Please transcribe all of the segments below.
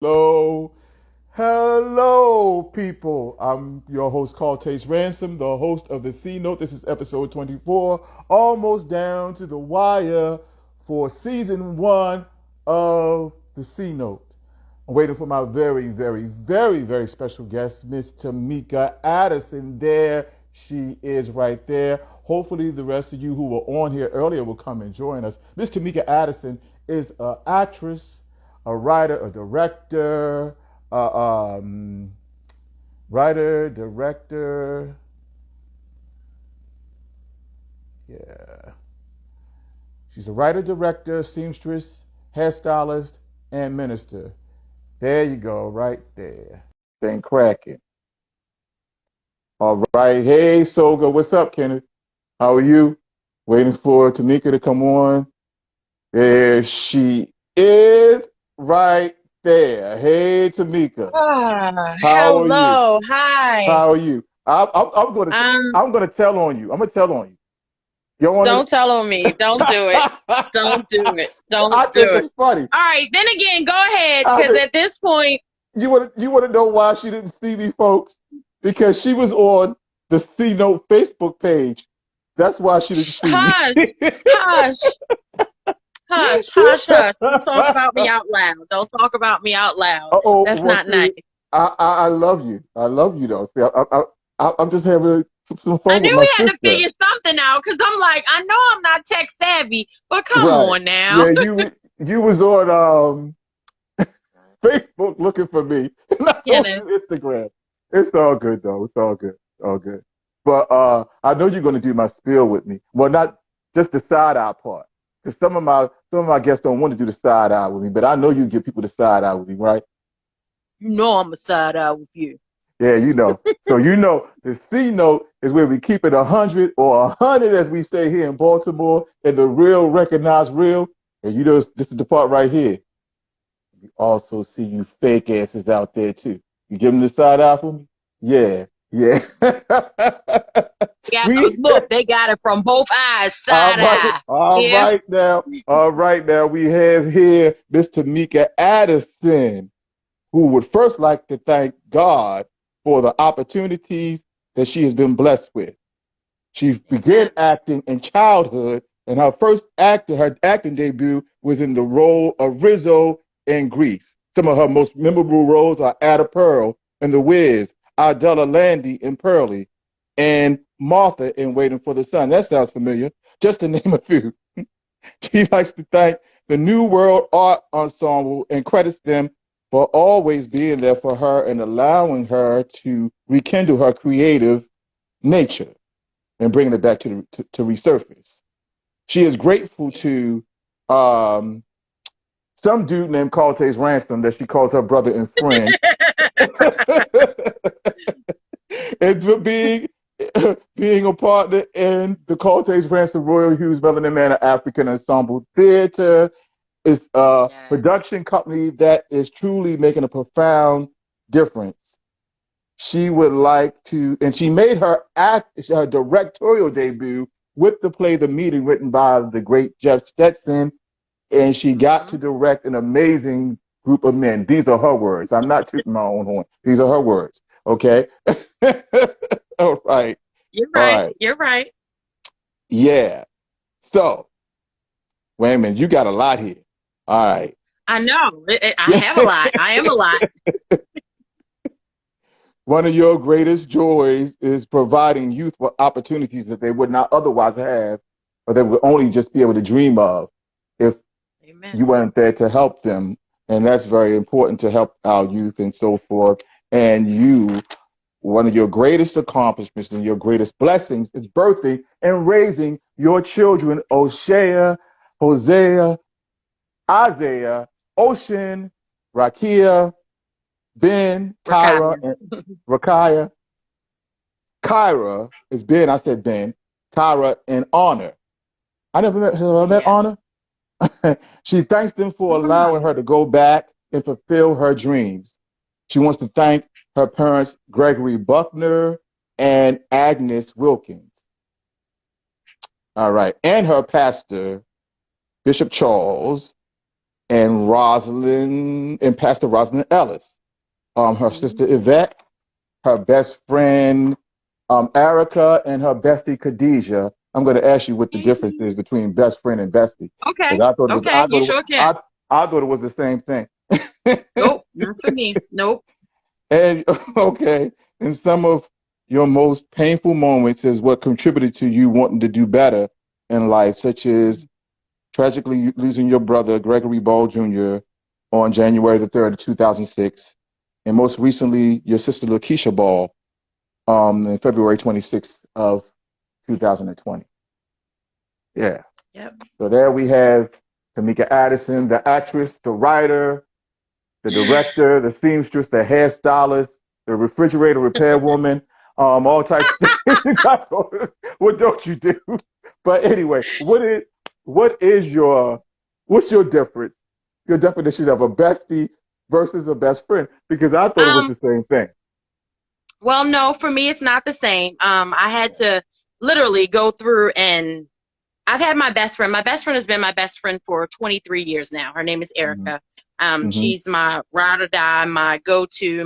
Hello, hello, people. I'm your host, Carl Ransom, the host of the C Note. This is episode 24, almost down to the wire for season one of the C Note. I'm waiting for my very special guest, Miss Timeeka Addison. There she is right there. Hopefully, the rest of you who were on here earlier will come and join us. Miss Timeeka Addison is an actress, a writer, a director, uh, um, writer, director. Yeah. She's a writer, director, seamstress, hairstylist, and minister. There you go, right there. Thing cracking. All right. Hey, Soga. What's up, Kenneth? How are you? Waiting for Timeeka to come on. There she is right there. Hey, Timeeka. How are you? Hello, hi. How are you? I'm going to Um, I'm going to tell on you. I'm going to tell on you. You want don't tell on me. Don't do it. to? Don't do it. Don't I think do it. it's funny. All right, then again, go ahead, I because think at this point, you want to know why she didn't see me, folks? Because she was on the C Note Facebook page. That's why she didn't see me. hush, hush, hush. Don't talk about me out loud. Don't talk about me out loud. Oh, That's well, not nice. see, I love you. I love you, though. See, I'm just having some I fun with knew my we had to sister. figure something out because I'm like, I know I'm not tech savvy, but come Right. on now. Yeah, you was on Facebook looking for me, not on Kenneth. Instagram. It's all good though. It's all good. All good. But I know you're gonna do my spiel with me. Well, not just the side eye part, because some of my guests don't want to do the side eye with me. But I know you give people the side eye with me, right? You know I'm a side eye with you. Yeah, you know. So you know the C note is where we keep it 100 or 100 as we say here in Baltimore, and the real recognized real. And you know this is the part right here. We also see you fake asses out there too. You give them the side eye for me? Yeah, yeah. we Look, they got it from both eyes, all side right, eye. all Yeah. right now, all right now. We have here Miss Timeeka Addison, who would first like to thank God for the opportunities that she has been blessed with. She began Amen. acting in childhood, and her acting debut was in the role of Rizzo in Grease. Some of her most memorable roles are Ada Pearl in The Wiz, Idella Landy in Pearly, and Martha in Waiting for the Sun. That sounds familiar, just to name a few. She likes to thank the New World Art Ensemble and credits them for always being there for her and allowing her to rekindle her creative nature and bringing it back to resurface. She is grateful to um, some dude named Carltaze Ransom that she calls her brother and friend, and for being a partner in the Carltaze Ransom Royal Hughes Melanin Manor African Ensemble Theater. Is a Yeah. production company that is truly making a profound difference. She would like to, and she made her directorial debut with the play The Meeting, written by the great Jeff Stetson, and she got to Hmm. direct an amazing group of men. These are her words. I'm not tooting my own horn. These are her words. Okay. All right. You're All right. right. You're right. Yeah. So, wait a minute. You got a lot here. All right. I know. I have a lot. I am a lot. One of your greatest joys is providing youth with opportunities that they would not otherwise have, or they would only just be able to dream of if Amen. you weren't there to help them. And that's very important to help our youth and so forth. And one of your greatest accomplishments and your greatest blessings is birthing and raising your children, O'Shea, Hosea, Isaiah, Ocean, Rakia, Ben, Kyra, Rakaya. and Rakiah. Kyra is Ben. I said Ben. Kyra in honor. I never met her. I met Yeah. honor. She thanks them for allowing Wow. her to go back and fulfill her dreams. She wants to thank her parents, Gregory Buckner and Agnes Wilkins. All right. And her pastor, Bishop Charles. and Rosalind and Pastor Rosalind Ellis. Her sister Mm. Yvette, her best friend Erica, and her bestie Khadijah. I'm going to ask you what the difference is between best friend and bestie, Okay. because I thought it was Okay. You sure can. I thought it was the same thing. Nope. Not for me. Nope. And okay, and some of your most painful moments is what contributed to you wanting to do better in life, such as tragically losing your brother Gregory Ball Jr. on January the 3rd of 2006, and most recently your sister Lakeisha Ball in February 26th of 2020. Yeah. Yep. So there we have Timeeka Addison, the actress, the writer, the director, the seamstress, the hairstylist, the refrigerator repair woman, all types of things. What don't you do? But anyway, what is what's your difference? Your definition of a bestie versus a best friend? Because I thought it was Um. the same thing. Well, no, for me, it's not the same. I had to literally go through and I've had my best friend. My best friend has been my best friend for 23 years now. Her name is Mm-hmm. Erica. Mm-hmm. She's my ride or die, my go-to,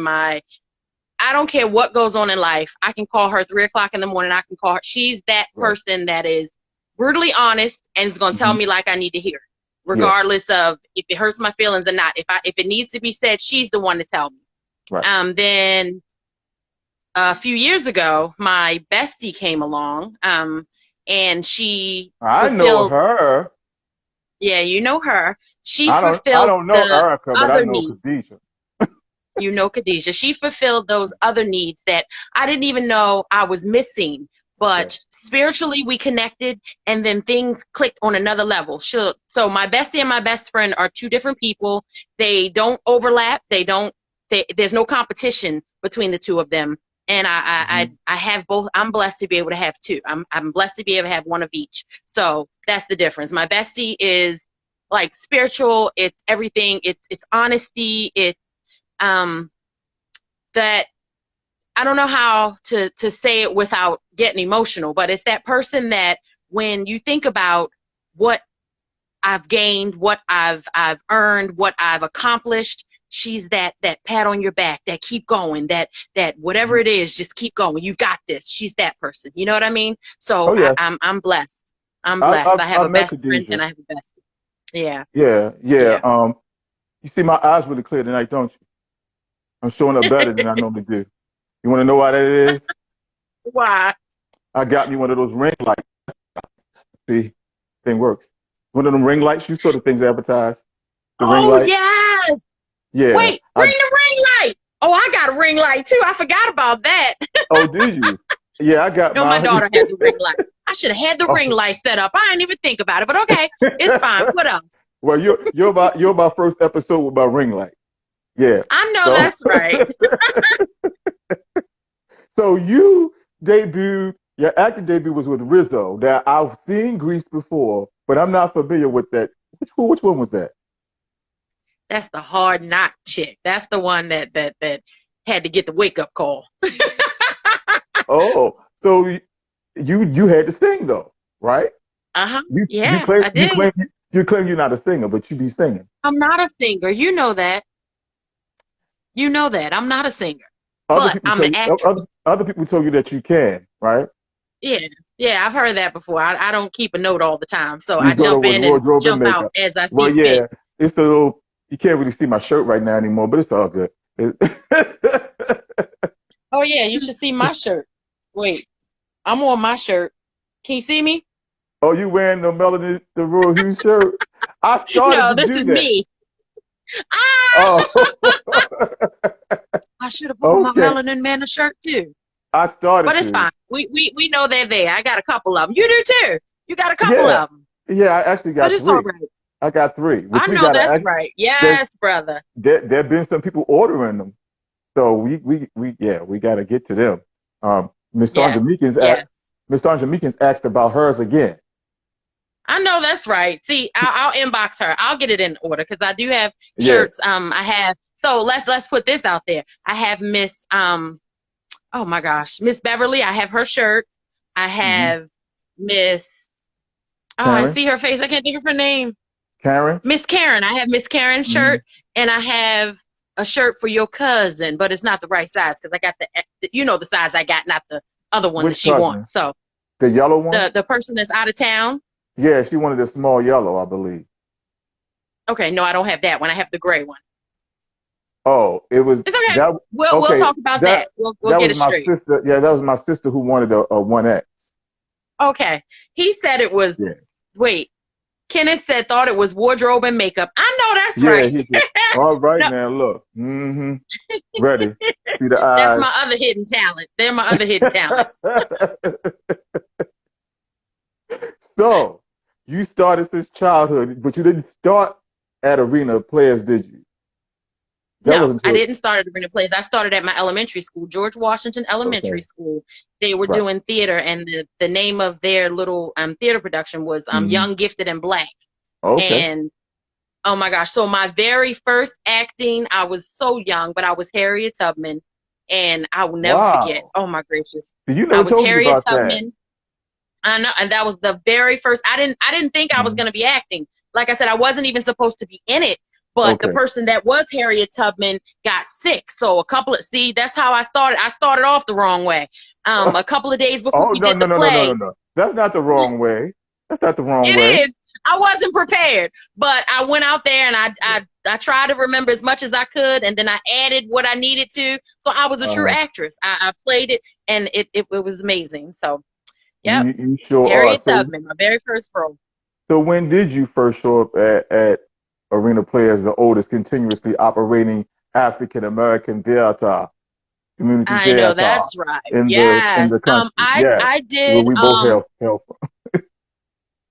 I don't care what goes on in life. I can call her 3 o'clock in the morning. I can call her. She's that Right. person that is brutally honest and is going to tell Mm-hmm. me like I need to hear, Yeah. regardless of if it hurts my feelings or not. If it needs to be said, she's the one to tell me. Right. Then a few years ago, my bestie came along, and she I know fulfilled, her. yeah, you know her. She I fulfilled don't know the Erica, but I other know needs. Khadijah. You know, Khadijah. She fulfilled those other needs that I didn't even know I was missing. Okay. But spiritually, we connected, and then things clicked on another level. So my bestie and my best friend are two different people. They don't overlap. There's no competition between the two of them. And Mm-hmm. I have both. I'm blessed to be able to have two. I'm blessed to be able to have one of each. So that's the difference. My bestie is like spiritual. It's everything. It's honesty. It's um, that I don't know how to say it without getting emotional, but it's that person that when you think about what I've gained, what I've earned, what I've accomplished, she's that pat on your back, that keep going, that whatever it is, just keep going. You've got this. She's that person. You know what I mean? So Oh yeah. I'm blessed. I'm I, blessed. I I have I a met best friend and Khadijah. I have a bestie. Yeah. Yeah, yeah. Yeah. You see my eyes really clear tonight, don't you? I'm showing up better than I normally do. You want to know why that is? Why? I got me one of those ring lights. See, thing works. One of them ring lights. You saw the things advertised. The ring Oh light. yes. Yeah. Wait, bring the ring light. Oh, I got a ring light too. I forgot about that. Oh, did you? Yeah, I got No, my mine. daughter has a ring light. I should have had the ring Oh. light set up. I didn't even think about it, but okay, it's fine. What else? Well, you're my first episode with my ring light. Yeah. I know So that's right. so you debuted your acting debut was with Rizzo. Now I've seen Grease before, but I'm not familiar with that. Which one was that? That's the hard knock chick. That's the one that had to get the wake up call. Oh, so you had to sing though, right? Uh-huh. You Yeah, claim I did. you claim you're not a singer, but you be singing. I'm not a singer. You know that. You know that. I'm not a singer, Other but people I'm tell an you actress. other people tell you that you can, right? Yeah. Yeah, I've heard that before. I don't keep a note all the time. So You I go to jump with in and wardrobe and jump out makeup. as I see Well, fit. yeah, it's a little. You can't really see my shirt right now anymore, but it's all good. Oh yeah, you should see my shirt. Wait, I'm on my shirt. Can you see me? Oh, you wearing the Royal Hughes shirt? I started No, to this do is that. me. Ah! Oh, I should have bought my okay. Melanin Man a shirt too. I started But it's to. fine. We know they're there. I got a couple of them. You do too. You got a couple Yeah, of them. yeah. I actually But got it's all three. right. I got three, which I we know got that's to. right. There's Yes, brother. there've been some people ordering them, so we got to get to them. Miss Sandra Yes. Meekins Yes. Miss Sandra Meekins asked about hers again. I know that's right. See, I'll inbox her. I'll get it in order because I do have Yeah. shirts. I have. So let's put this out there. I have Miss oh my gosh, Miss Beverly. I have her shirt. I Hmm. have Miss. Oh, I Karen, see her face. I can't think of her name. Karen? Miss Karen. I have Miss Karen's Mm-hmm. shirt, and I have a shirt for your cousin, but it's not the right size because I got the size I got, not the other one that Which she cousin? wants. So The yellow one? the person that's out of town. Yeah, she wanted the small yellow, I believe. Okay, no, I don't have that one. I have the gray one. Oh, it was It's okay. that. We'll Okay, talk about that that. We'll that get was it my straight. sister. Yeah, that was my sister who wanted a 1X. Okay. He said it was. Yeah, Wait. Kenneth said thought it was wardrobe and makeup. I know that's yeah, right. he said. All right No, now, look. Mm-hmm. Ready? See the that's eyes. my other hidden talent. They're my other hidden talents. So, you started since childhood, but you didn't start at Arena Players, did you? That No, wasn't I until didn't start at Arena Plays. I started at my elementary school, George Washington Elementary okay, School. They were right. doing theater, and the name of their little theater production was Hmm. Young, Gifted, and Black. Okay. And oh my gosh, so my very first acting, I was so young, but I was Harriet Tubman, and I will never forget. Wow. Oh my gracious, You I never was told me Harriet about that. Tubman. I know, and that was the very first. I didn't think I was Hmm. going to be acting. Like I said, I wasn't even supposed to be in it. But the Okay. person that was Harriet Tubman got sick. So that's how I started. I started off the wrong way. A couple of days before Oh we no did no the no no no no play, no. That's not the wrong way. That's not the wrong it way. is. I wasn't prepared, but I went out there and I tried to remember as much as I could, and then I added what I needed to. So I was a true Uh, actress. I played it, and it was amazing. So, yep, you sure are. Harriet So Tubman, my very first role. when did you first show up at Arena Players, the oldest continuously operating African American theater, community I know theater that's right. in the Yes. country? I Yes, I where did we both hail from.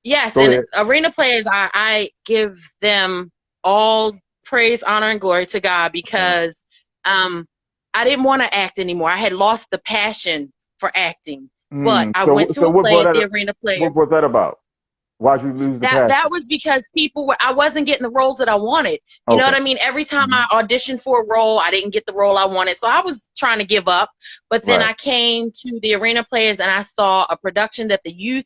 yes, Go and ahead. Arena Players, I give them all praise, honor, and glory to God because um I didn't want to act anymore. I had lost the passion for acting. But I went to So a play at the Arena what Players. was that about? Why'd you lose the That passion? was because I wasn't getting the roles that I wanted. You know what Okay. I mean? Every time Hmm. I auditioned for a role, I didn't get the role I wanted. So I was trying to give up. But then Right. I came to the Arena Players and I saw a production that the youth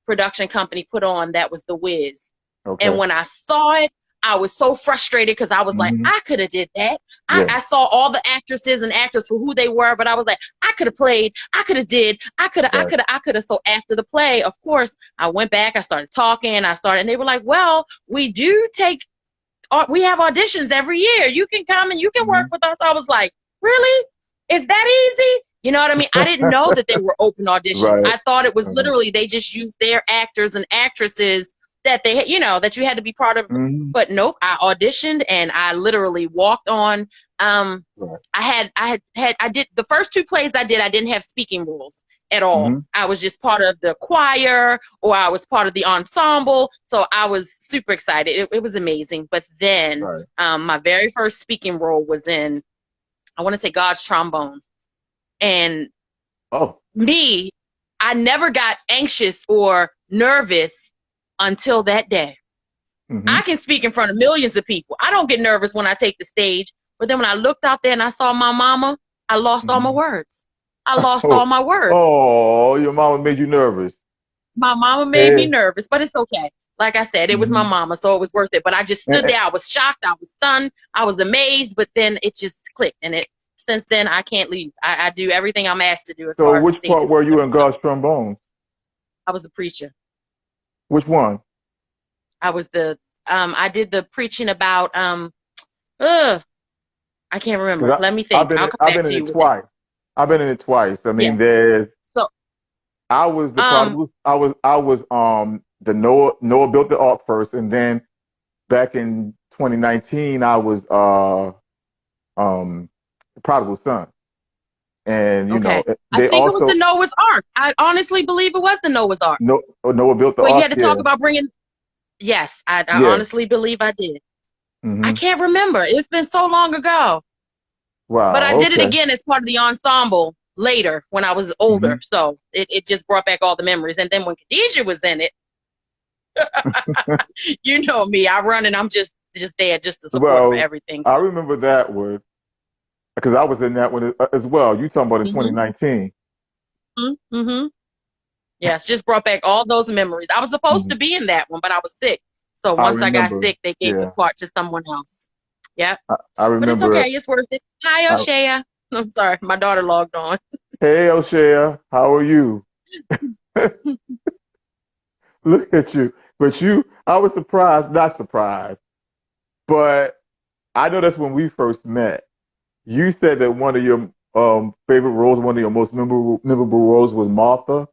production company put on that was The Wiz. And Okay. when I saw it, I was so frustrated because I was like, Hmm. I could have did that. Yeah. I saw all the actresses and actors for who they were, but I was like, I could have played, I could have did, Right. I could have. So after the play, of course, I went back, I started talking, and they were like, well, we have auditions every year. You can come and you can work Hmm. with us. I was like, really? Is that easy? You know what I mean? I didn't know that they were open auditions. Right. I thought it was Uh-huh. literally they just used their actors and actresses that that you had to be part of. Hmm. But nope, I auditioned and I literally walked on. Right. I did the first two plays I did. I didn't have speaking roles at all. Hmm. I was just part of the choir or I was part of the ensemble. So I was super excited. It was amazing. But then Right. my very first speaking role was in, I want to say God's Trombone. And Oh. me, I never got anxious or nervous until that day. I Hmm. can speak in front of millions of people. I don't get nervous when I take the stage. But then when I looked out there and I saw my mama, I lost all my Hmm. words. I lost all Oh. my words. Oh, your mama made you nervous. My mama made me Hey. nervous, but it's okay. Like I said, it was my Hmm. mama, so it was worth it. But I just stood there. I was shocked. I was stunned. I was amazed. But then it just clicked. And since then, I can't leave. I do everything I'm asked to do as So far as the which stage part is were you in concerned. So God's trombone? I was a preacher. Which one? I did the preaching about, I can't remember. Because Let me think. I'll come I've back been to in you it with that. twice. I've been in it twice. I mean, Yes. So, I was the um, prodigal. I was the Noah built the ark first, and then back in 2019 I was the prodigal son, and okay. I they think it was the also Noah's Ark. I honestly believe it was the Noah's Ark. Noah built the Well, you ark. had to Yeah, talk about bringing. Yes, I yeah. honestly believe I did. I Hmm. can't remember. It's been so long ago. But I Wow. did it Okay. again as part of the ensemble later when I was older. Hmm. So it just brought back all the memories. And then when Khadijah was in it, you know me, I run and I'm just there just to support for Well, everything. I So remember that one because I was in that one as well. You talking about in mm-hmm, 2019? mm-hmm. Yes, just brought back all those memories. I was supposed to be in that one, but I was sick. So I once I got remember. sick, they gave the Yeah, part to someone else. Yep. I But it's remember. okay. It's worth it. Hi, I, O'Shea. I'm sorry. My daughter logged on. hey, O'Shea, how are you? Look at you. But I was surprised, not surprised, but I know that's when we first met. You said that one of your favorite roles, one of your most memorable roles was Martha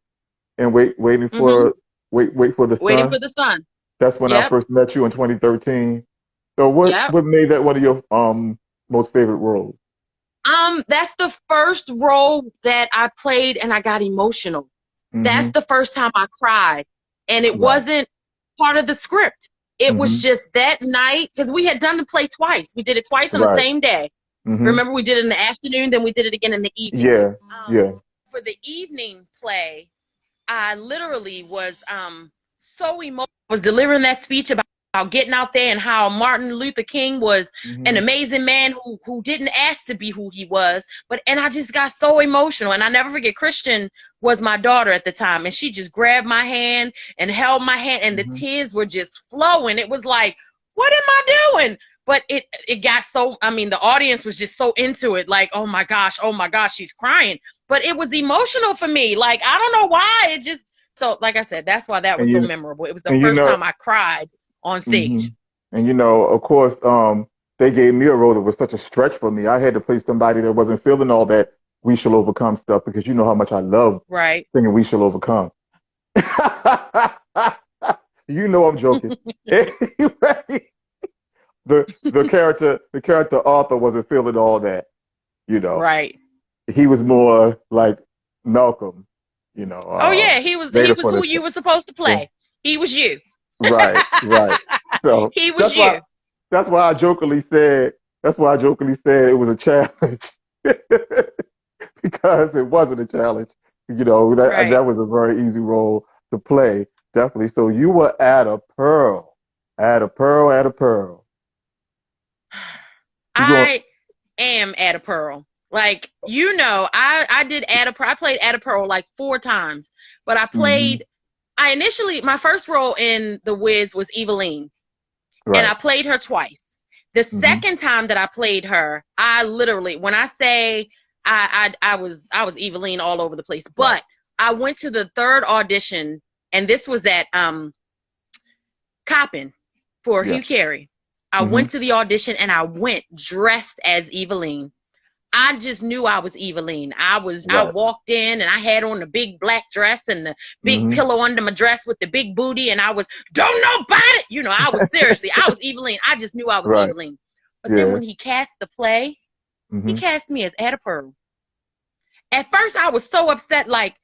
and Hmm. wait for the Waiting sun. for the sun. That's when I Yep. first met you in 2013. So Yep. what made that one of your most favorite roles? That's the first role that I played and I got emotional. That's Hmm. the first time I cried. And it Right. wasn't part of the script. It was Hmm. just that night, because we had done the play twice. We did it twice on the Right. same day. Hmm. Remember, we did it in the afternoon, then we did it again in the evening. Yeah. Um, Yeah. for the evening play, I literally was so emotional. I was delivering that speech about getting out there and how Martin Luther King was an Hmm. amazing man who didn't ask to be who he was. And I just got so emotional. And I never forget, Christian was my daughter at the time, and she just grabbed my hand and held my hand, and the Hmm. tears were just flowing. It was like, what am I doing? But it got so, I mean, the audience was just so into it, like, oh my gosh, she's crying. But it was emotional for me. Like, I don't know why. It just, so like I said, that's why that And was so you memorable. It was the and you first know time I cried on hmm stage. and of course, they gave me a role that was such a stretch for me. I had to play somebody that wasn't feeling all that "We Shall Overcome" stuff because you know how much I love Right. singing "We Shall Overcome." You know I'm joking. Anyway, the character Arthur wasn't feeling all that. You know, Right. he was more like Malcolm. Oh yeah, he Vader was for who the you were supposed to yeah. play. He was you. Right, right. So He was that's why you. that's why I jokingly said it was a challenge because it wasn't a challenge. That Right. was a very easy role to play, definitely. So you were at a pearl, at a pearl, at a pearl. You going? I am Ada Pearl. Like, I did Ada Pearl. I played Ada Pearl like 4 times, but Hmm. I initially, my first role in The Wiz was Eveline, and Right. I played her twice. The Hmm. second time that I played her, I literally, when I say I was Eveline all over the place, Right. but I went to the third audition, and this was at Coppin for Yeah. Hugh Carey. I Hmm. went to the audition and I went dressed as Eveline. I just knew I was Eveline. I Right. walked in and I had on the big black dress and the big Hmm. pillow under my dress with the big booty, and I was, don't know about it. I was seriously, I was Eveline. I just knew I was Right. Eveline. But then Yeah. when he cast the play, he Hmm. cast me as Ada Pearl. At first I was so upset, like,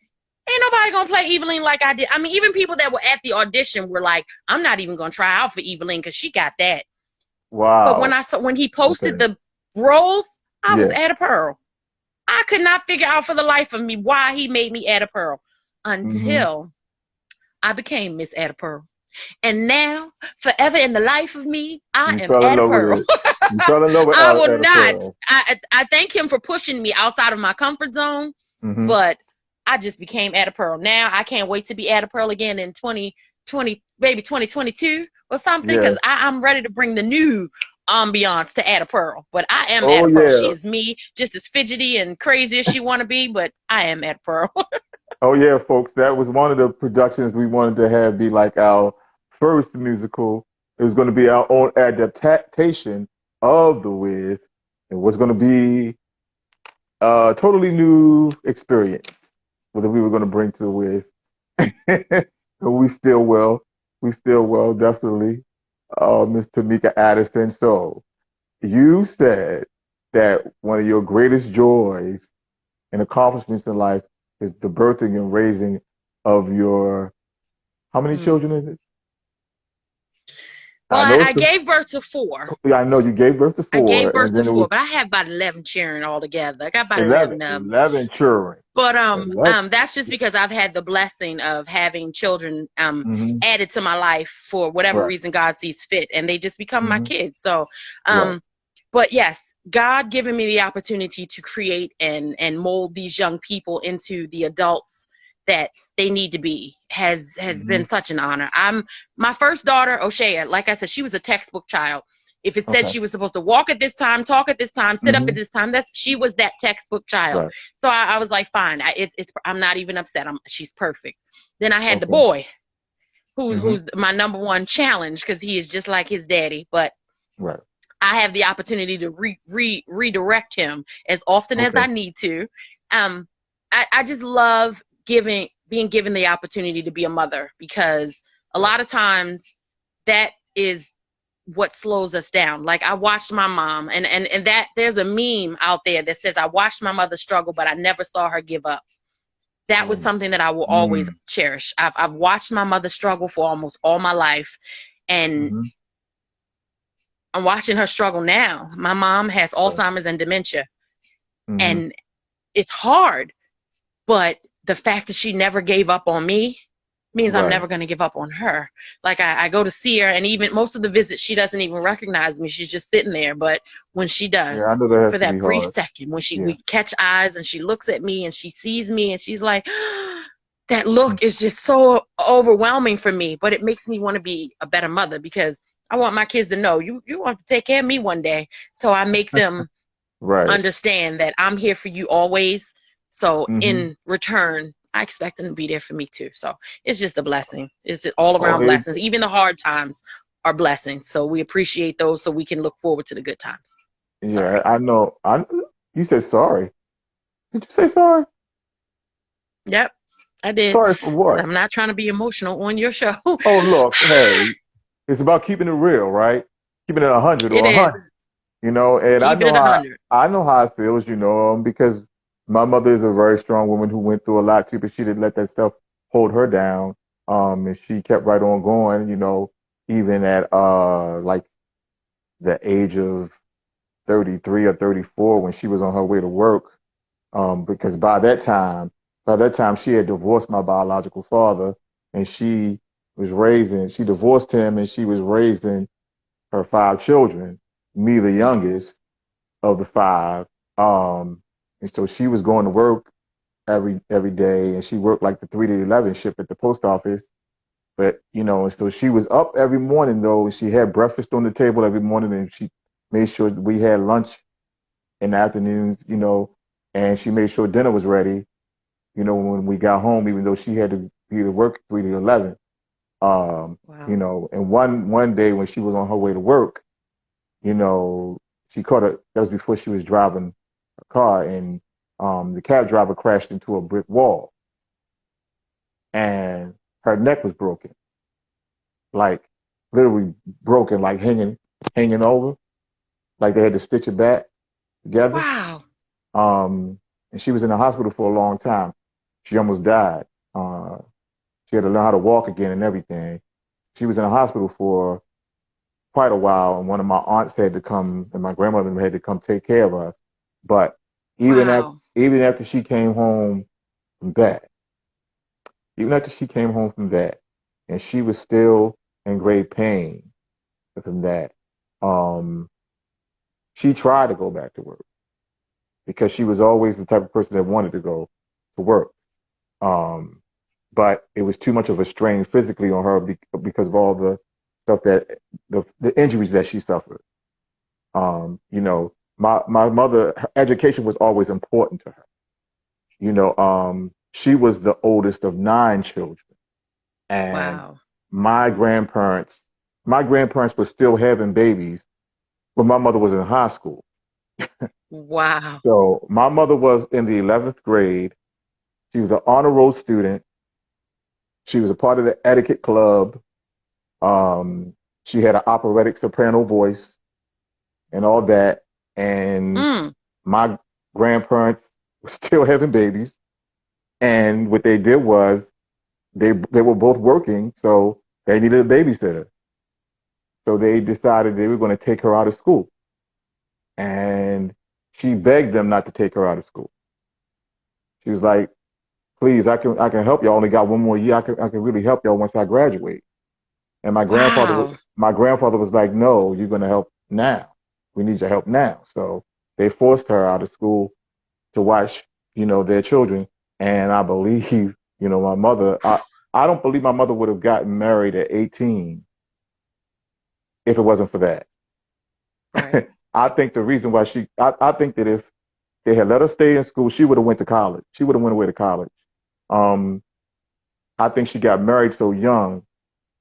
ain't nobody gonna play Eveline like I did. I mean, even people that were at the audition were like, I'm not even gonna try out for Eveline because she got that. But Wow. when he posted Okay. the roles, I was Yeah. Ada Pearl. I could not figure out for the life of me why he made me Ada Pearl Hmm. until I became Miss Ada Pearl. And now, forever in the life of me, I You am fell in Ada love with Pearl. it. You fell in love with I will Etta not. Pearl. I thank him for pushing me outside of my comfort zone, Hmm. but I just became Ada Pearl. Now I can't wait to be Ada Pearl again in 2020, maybe 2022 or something, Yeah. because I'm ready to bring the new ambiance to Ada Pearl. But I am Oh Ada Pearl. She yeah. is me, just as fidgety and crazy as she want to be, but I am Ada Pearl. Oh yeah, folks. That was one of the productions we wanted to have be like our first musical. It was going to be our own adaptation of The Wiz. It was going to be a totally new experience that we were going to bring to The Wiz. And we still will. We still will, definitely. Miss Timeeka Addison. So you said that one of your greatest joys and accomplishments in life is the birthing and raising of your, how many Hmm. children is it? Well, I know I gave birth to four. I know you gave birth to I four, gave birth and to then it four, was but I have about 11 children altogether. I got about 11, 11 of them. 11 children. But 11. that's just because I've had the blessing of having children Hmm. added to my life for whatever Right. reason God sees fit, and they just become my Hmm. kids. So, Right. but yes, God giving me the opportunity to create and mold these young people into the adults that they need to be has Hmm. been such an honor. My first daughter, O'Shea, like I said, she was a textbook child. If it said Okay. she was supposed to walk at this time, talk at this time, sit up at Hmm. this time, that's she was that textbook child. Right. So I was like, fine, I'm not even upset. She's perfect. Then I had the Okay. boy, Hmm. who's my number one challenge because he is just like his daddy, but Right. I have the opportunity to redirect him as often as Okay. I need to. Um, I just love being given the opportunity to be a mother because a Right. lot of times that is what slows us down. Like I watched my mom and that there's a meme out there that says I watched my mother struggle, but I never saw her give up. That was Um, something that I will always mm, cherish. I've watched my mother struggle for almost all my life, and hmm. I'm watching her struggle now. My mom has Right. Alzheimer's and dementia, Hmm. and it's hard, but the fact that she never gave up on me means I'm Right. never going to give up on her. Like I go to see her, and even most of the visits, she doesn't even recognize me. She's just sitting there. But when she Yeah, I does, know that has for to be that brief hard. second, when Yeah. we catch eyes and she looks at me and she sees me and she's like, that look is just so overwhelming for me. But it makes me want to be a better mother because I want my kids to know you want to take care of me one day. So I make them Right. understand that I'm here for you always. So Hmm. in return, I expect them to be there for me too. So it's just a blessing. It's just all Oh, around blessings. Even the hard times are blessings. So we appreciate those so we can look forward to the good times. yeah, Sorry. I know. You said sorry. Did you say sorry? Yep, I did. Sorry for what? I'm not trying to be emotional on your show. Oh, look, hey, it's about keeping it real, right? Keeping it 100 It or is. 100, and Keep it at 100. I know how it feels, because my mother is a very strong woman who went through a lot too, but she didn't let that stuff hold her down. And she kept right on going, even at like the age of 33 or 34 when she was on her way to work. Because by that time she had divorced my biological father, and she divorced him, and she was raising her five children, me the youngest of the five. And so she was going to work every day, and she worked like the 3 to 11 shift at the post office. But and so she was up every morning though. She had breakfast on the table every morning, and she made sure that we had lunch in the afternoons, and she made sure dinner was ready, when we got home, even though she had to be to work 3 to 11. Wow. And one day when she was on her way to work, you know, that was before she was driving a car, and the cab driver crashed into a brick wall, and her neck was broken, like literally broken, like hanging over, like they had to stitch it back together. Wow. Um, and she was in the hospital for a long time. She almost died. Uh, she had to learn how to walk again and everything. She was in the hospital for quite a while, and one of my aunts had to come, and my grandmother had to come take care of us. But Wow. even after she came home from that, even after she came home from that, and she was still in great pain from that, um, she tried to go back to work because she was always the type of person that wanted to go to work. Um, but it was too much of a strain physically on her because of all the stuff the injuries that she suffered. My mother, her education was always important to her. She was the oldest of nine children, and Wow. my grandparents, my grandparents were still having babies when my mother was in high school. Wow. So my mother was in the 11th grade. She was an honor roll student. She was a part of the etiquette club. Um, she had an operatic soprano voice and all that. And Mm. my grandparents were still having babies. And what they did was they were both working, so they needed a babysitter. So they decided they were going to take her out of school. And she begged them not to take her out of school. She was like, "Please, I can help you. I only got one more year. I can really help y'all once I graduate." And Wow. my grandfather was like, "No, you're going to help now. We need your help now." So they forced her out of school to watch, their children. And I believe You know, my mother, I don't believe my mother would have gotten married at 18 if it wasn't for that. Right. I think the reason why I think that if they had let her stay in school, she would have went to college. She would have went away to college. Um, I think she got married so young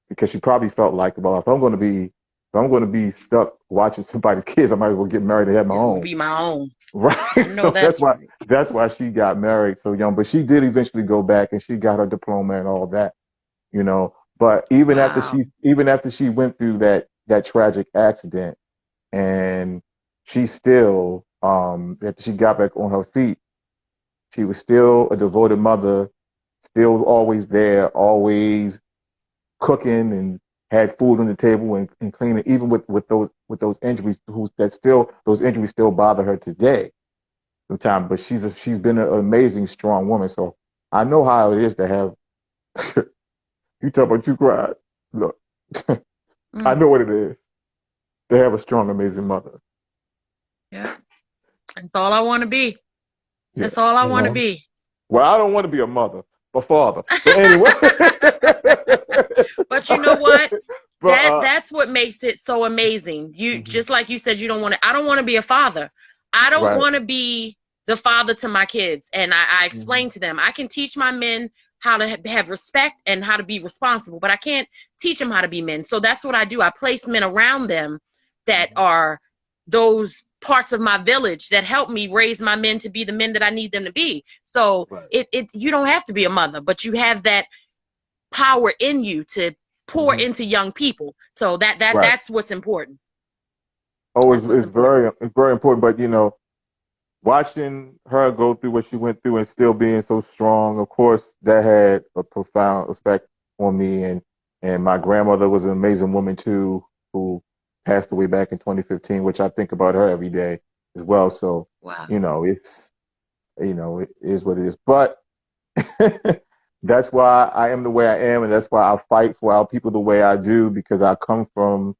because she probably felt like, well, if I'm going to be stuck watching somebody's kids, I might as well get married and have my It's gonna own. be my own. I Right. know So that's right. that's why she got married so young. But she did eventually go back and she got her diploma and all that, you know. But Wow. even after she went through that tragic accident and she still after she got back on her feet, she was still a devoted mother, still always there, always cooking and had food on the table and cleaning, even with those injuries, those injuries still bother her today sometimes. But she's been an amazing, strong woman. So I know how it is to have. You talk about you cried. Look, I Mm, know what it is to have a strong, amazing mother. yeah. That's all I want to be. Yeah, That's all I you want to know. be. Well, I don't want to be a mother, but father. But anyway. But you know what? but That's what makes it so amazing. You mhm, just like you said, you don't want to. I don't want to be a father. I don't right. want to be the father to my kids. And I Mhm, explain to them, I can teach my men how to have respect and how to be responsible, but I can't teach them how to be men. So that's what I do. I place men around them that mhm, are those parts of my village that help me raise my men to be the men that I need them to be. So right. it you don't have to be a mother, but you have that power in you to pour Mhm, into young people. So right. that's what's important. Oh, That's what's it's important. it's very important. But you know, watching her go through what she went through and still being so strong, of course, that had a profound effect on me. And my grandmother was an amazing woman too, who passed away back in 2015, which I think about her every day as well. So, Wow. you know, it is what it is. But that's why I am the way I am, and that's why I fight for our people the way I do, because I come from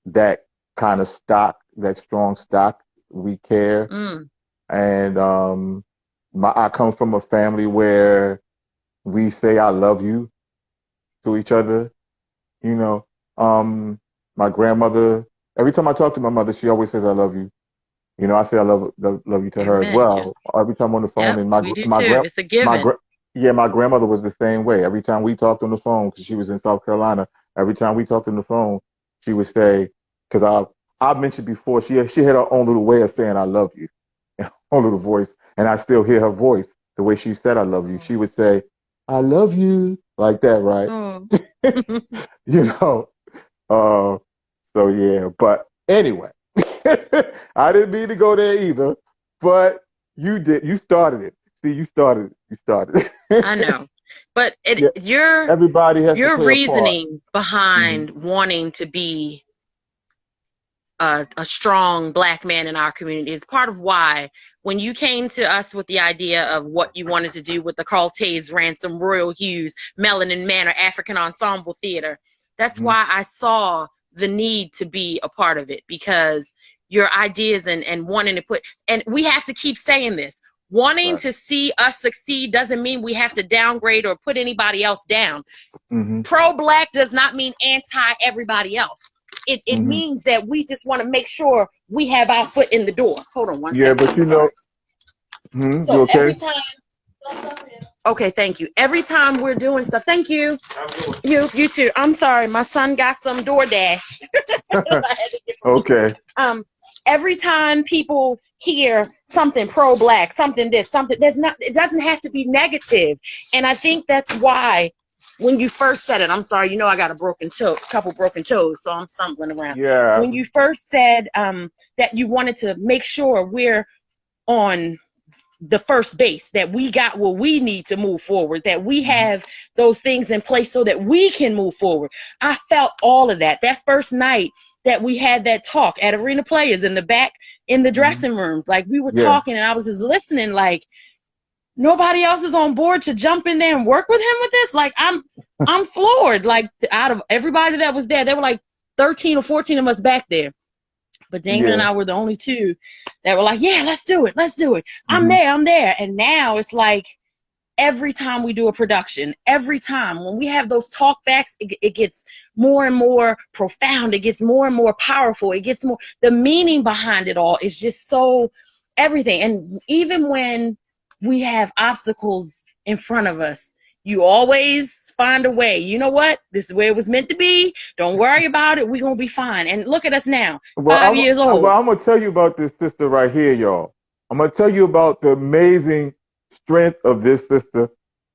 that kind of stock, that strong stock. We care, Mm. and I come from a family where we say "I love you" to each other. You know, um, my grandmother. Every time I talk to my mother, she always says "I love you." You know, I say love you to her as Amen. well. Yes. Every time on the phone, Yep. and We do too. It's a my given. gra- yeah, my grandmother was the same way. Every time we talked on the phone, because she was in South Carolina, every time we talked on the phone, she would say, because I mentioned before, she had her own little way of saying "I love you," her own little voice, and I still hear her voice the way she said "I love you." She would say, "I love you" like that, right? Oh. You know. Uh, so yeah, but anyway, I didn't mean to go there either, but you did. You started it. See, you started it. You started I it. know. But Yeah, everybody has to your play a part. reasoning Hmm. behind wanting to be a strong black man in our community is part of why when you came to us with the idea of what you wanted to do with the Carltays Ransom, Royal Hughes, Melanin Manor, African Ensemble Theater, that's Hmm. why I saw the need to be a part of it, because your ideas and wanting to put, and we have to keep saying this, wanting Right. to see us succeed doesn't mean we have to downgrade or put anybody else down. Hmm. Pro-black does not mean anti everybody else. It Hmm. means that we just want to make sure we have our foot in the door. Hold on one Yeah, second. but I'm sorry. you So okay? every time, okay, thank you. Every time we're doing stuff, thank you. You too. I'm sorry. My son got some DoorDash. I had to get from people. Okay. Um, every time people hear something pro-black, something this, something there's not. It doesn't have to be negative, and I think that's why when you first said it, I'm sorry. You know, I got a broken toe, couple broken toes, so I'm stumbling around. Yeah. When you first said that you wanted to make sure we're on the first base, that we got what we need to move forward, that we Hmm. have those things in place so that we can move forward. I felt all of that. That first night that we had that talk at Arena Players in the back in the Hmm. dressing rooms, like we were Yeah. talking and I was just listening, like nobody else is on board to jump in there and work with him with this. Like I'm floored. Like out of everybody that was there, there were like 13 or 14 of us back there. But Damon and Yeah. I were the only two that were like, yeah, let's do it. Let's do it. I'm Hmm. there. I'm there. And now it's like every time we do a production, every time when we have those talkbacks, it gets more and more profound. It gets more and more powerful. It gets more, the meaning behind it all is just so everything. And even when we have obstacles in front of us, you always find a way. You know what? This is where it was meant to be. Don't worry about it. We're going to be fine. And look at us now, Well, 5 years old. I'm gonna tell you about this sister right here, y'all. I'm gonna tell you about the amazing strength of this sister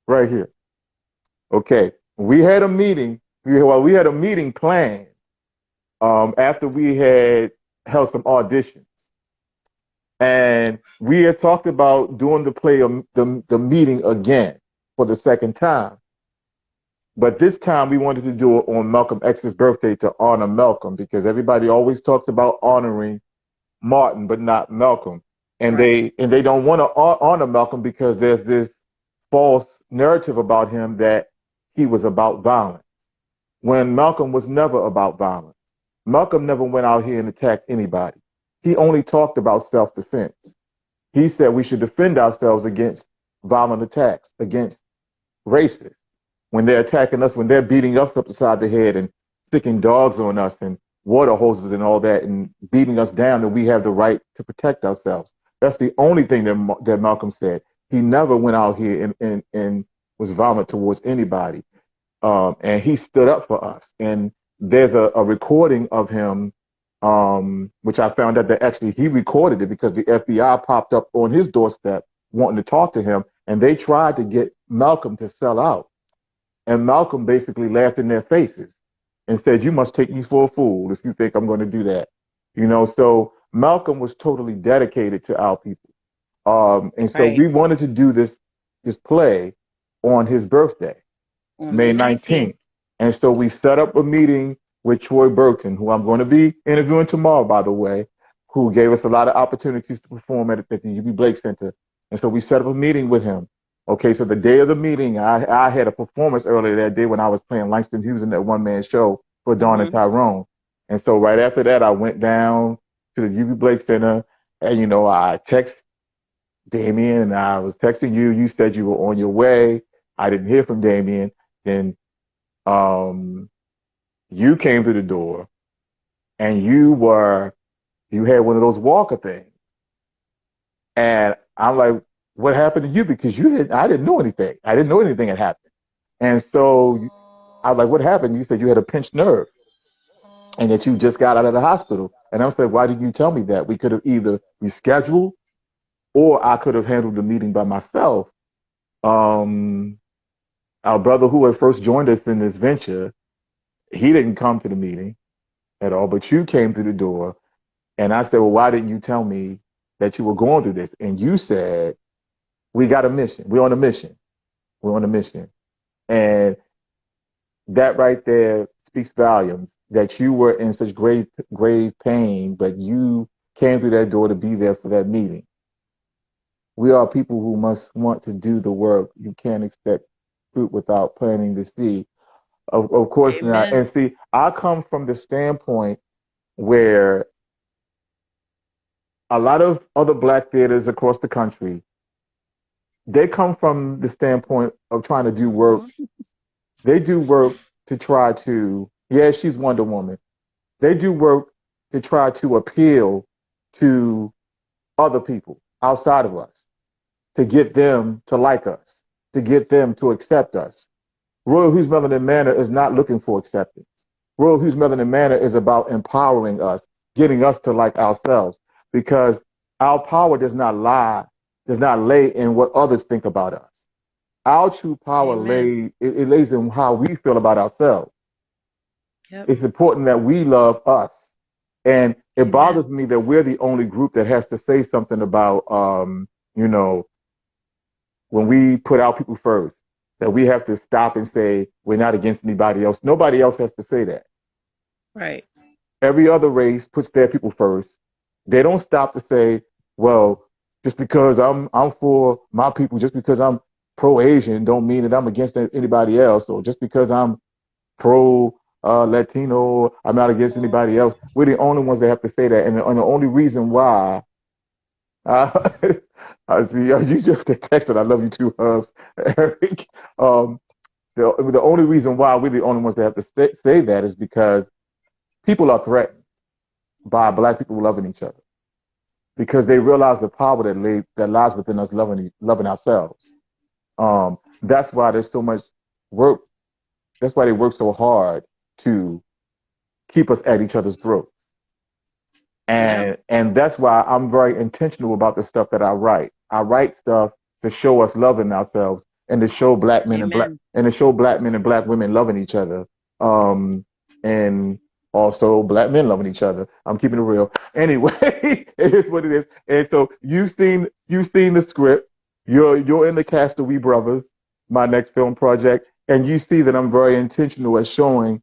right here. Okay, we had a meeting. We had a meeting planned after we had held some auditions, and we had talked about doing the play the meeting again for the second time. But this time we wanted to do it on Malcolm X's birthday to honor Malcolm because everybody always talks about honoring Martin, but not Malcolm. And Right. they don't want to honor Malcolm because there's this false narrative about him that he was about violence. When Malcolm was never about violence. Malcolm never went out here and attacked anybody. He only talked about self-defense. He said we should defend ourselves against violent attacks, against racists. When they're attacking us, when they're beating us upside the head and sticking dogs on us and water hoses and all that and beating us down, that we have the right to protect ourselves. That's the only thing that Malcolm said. He never went out here and was violent towards anybody. And he stood up for us. And there's a recording of him, which I found out that actually he recorded it because the FBI popped up on his doorstep wanting to talk to him. And they tried to get Malcolm to sell out. And Malcolm basically laughed in their faces and said, you must take me for a fool if you think I'm going to do that. You know, so Malcolm was totally dedicated to our people. And so Right. we wanted to do this play on his birthday, On May May 19th. 19th. And so we set up a meeting with Troy Burton, who I'm going to be interviewing tomorrow, by the way, who gave us a lot of opportunities to perform at the UB Blake Center. And so we set up a meeting with him. Okay, so the day of the meeting, I had a performance earlier that day when I was playing Langston Hughes in that one-man show for Dawn and Mm-hmm. Tyrone. And so right after that, I went down to the UB Blake Center, and, you know, I text Damien, and I was texting you. You said you were on your way. I didn't hear from Damien. Then um, you came through the door, and you had one of those walker things. And I'm like, what happened to you? Because I didn't know anything. I didn't know anything had happened. And so I was like, what happened? You said you had a pinched nerve and that you just got out of the hospital. And I was like, why did you tell me that? We could have either rescheduled or I could have handled the meeting by myself. Um, our brother who had first joined us in this venture, he didn't come to the meeting at all, but you came through the door. And I said, well, why didn't you tell me that you were going through this? And you said, we got a mission. We're on a mission. We're on a mission. And that right there speaks volumes that you were in such grave pain, but you came through that door to be there for that meeting. We are people who must want to do the work. You can't expect fruit without planting the seed. Of course not. Amen. And see, I come from the standpoint where a lot of other black theaters across the country, they come from the standpoint of trying to do work. They do work to try to, yeah, she's Wonder Woman. They do work to try to appeal to other people outside of us, to get them to like us, to get them to accept us. Royal Hughes Melanin Manor is not looking for acceptance. Royal Hughes Melanin Manor is about empowering us, getting us to like ourselves, because our power does not lay in what others think about us. Our true power Amen. it lays in how we feel about ourselves. Yep. It's important that we love us. And it Amen. bothers me that we're the only group that has to say something about, you know, when we put our people first, that we have to stop and say we're not against anybody else. Nobody else has to say that. Right. Every other race puts their people first. They don't stop to say, well, just because I'm for my people, just because I'm pro Asian, don't mean that I'm against anybody else, or just because I'm pro Latino, I'm not against anybody else. We're the only ones that have to say that, and the only reason why Uh, I see. You just texted. I love you too, Hubs, Eric. Um, the only reason why we're the only ones that have to say that is because people are threatened by black people loving each other because they realize the power that lies within us loving ourselves. That's why there's so much work. That's why they work so hard to keep us at each other's throats. Yep. And that's why I'm very intentional about the stuff that I write. I write stuff to show us loving ourselves and to show Amen. black men and black women loving each other. And also black men loving each other. I'm keeping it real. Anyway, it is what it is. And so you've seen the script. You're in the cast of We Brothers, my next film project, and you see that I'm very intentional at showing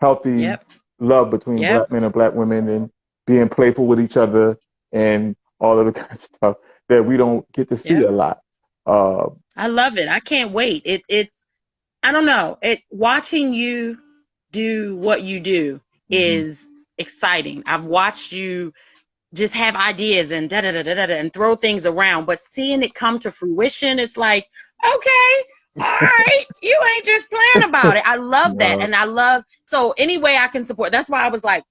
healthy Yep. love between Yep. black men and black women and being playful with each other and all of the kind of stuff that we don't get to see Yep. a lot. Uh, I love it. I can't wait. It's I don't know. Watching you do what you do mhm, is exciting. I've watched you just have ideas and da da da da da and throw things around, but seeing it come to fruition, it's like, okay, all right, you ain't just playing about it. I love that, no. and I love so any way I can support. That's why I was like,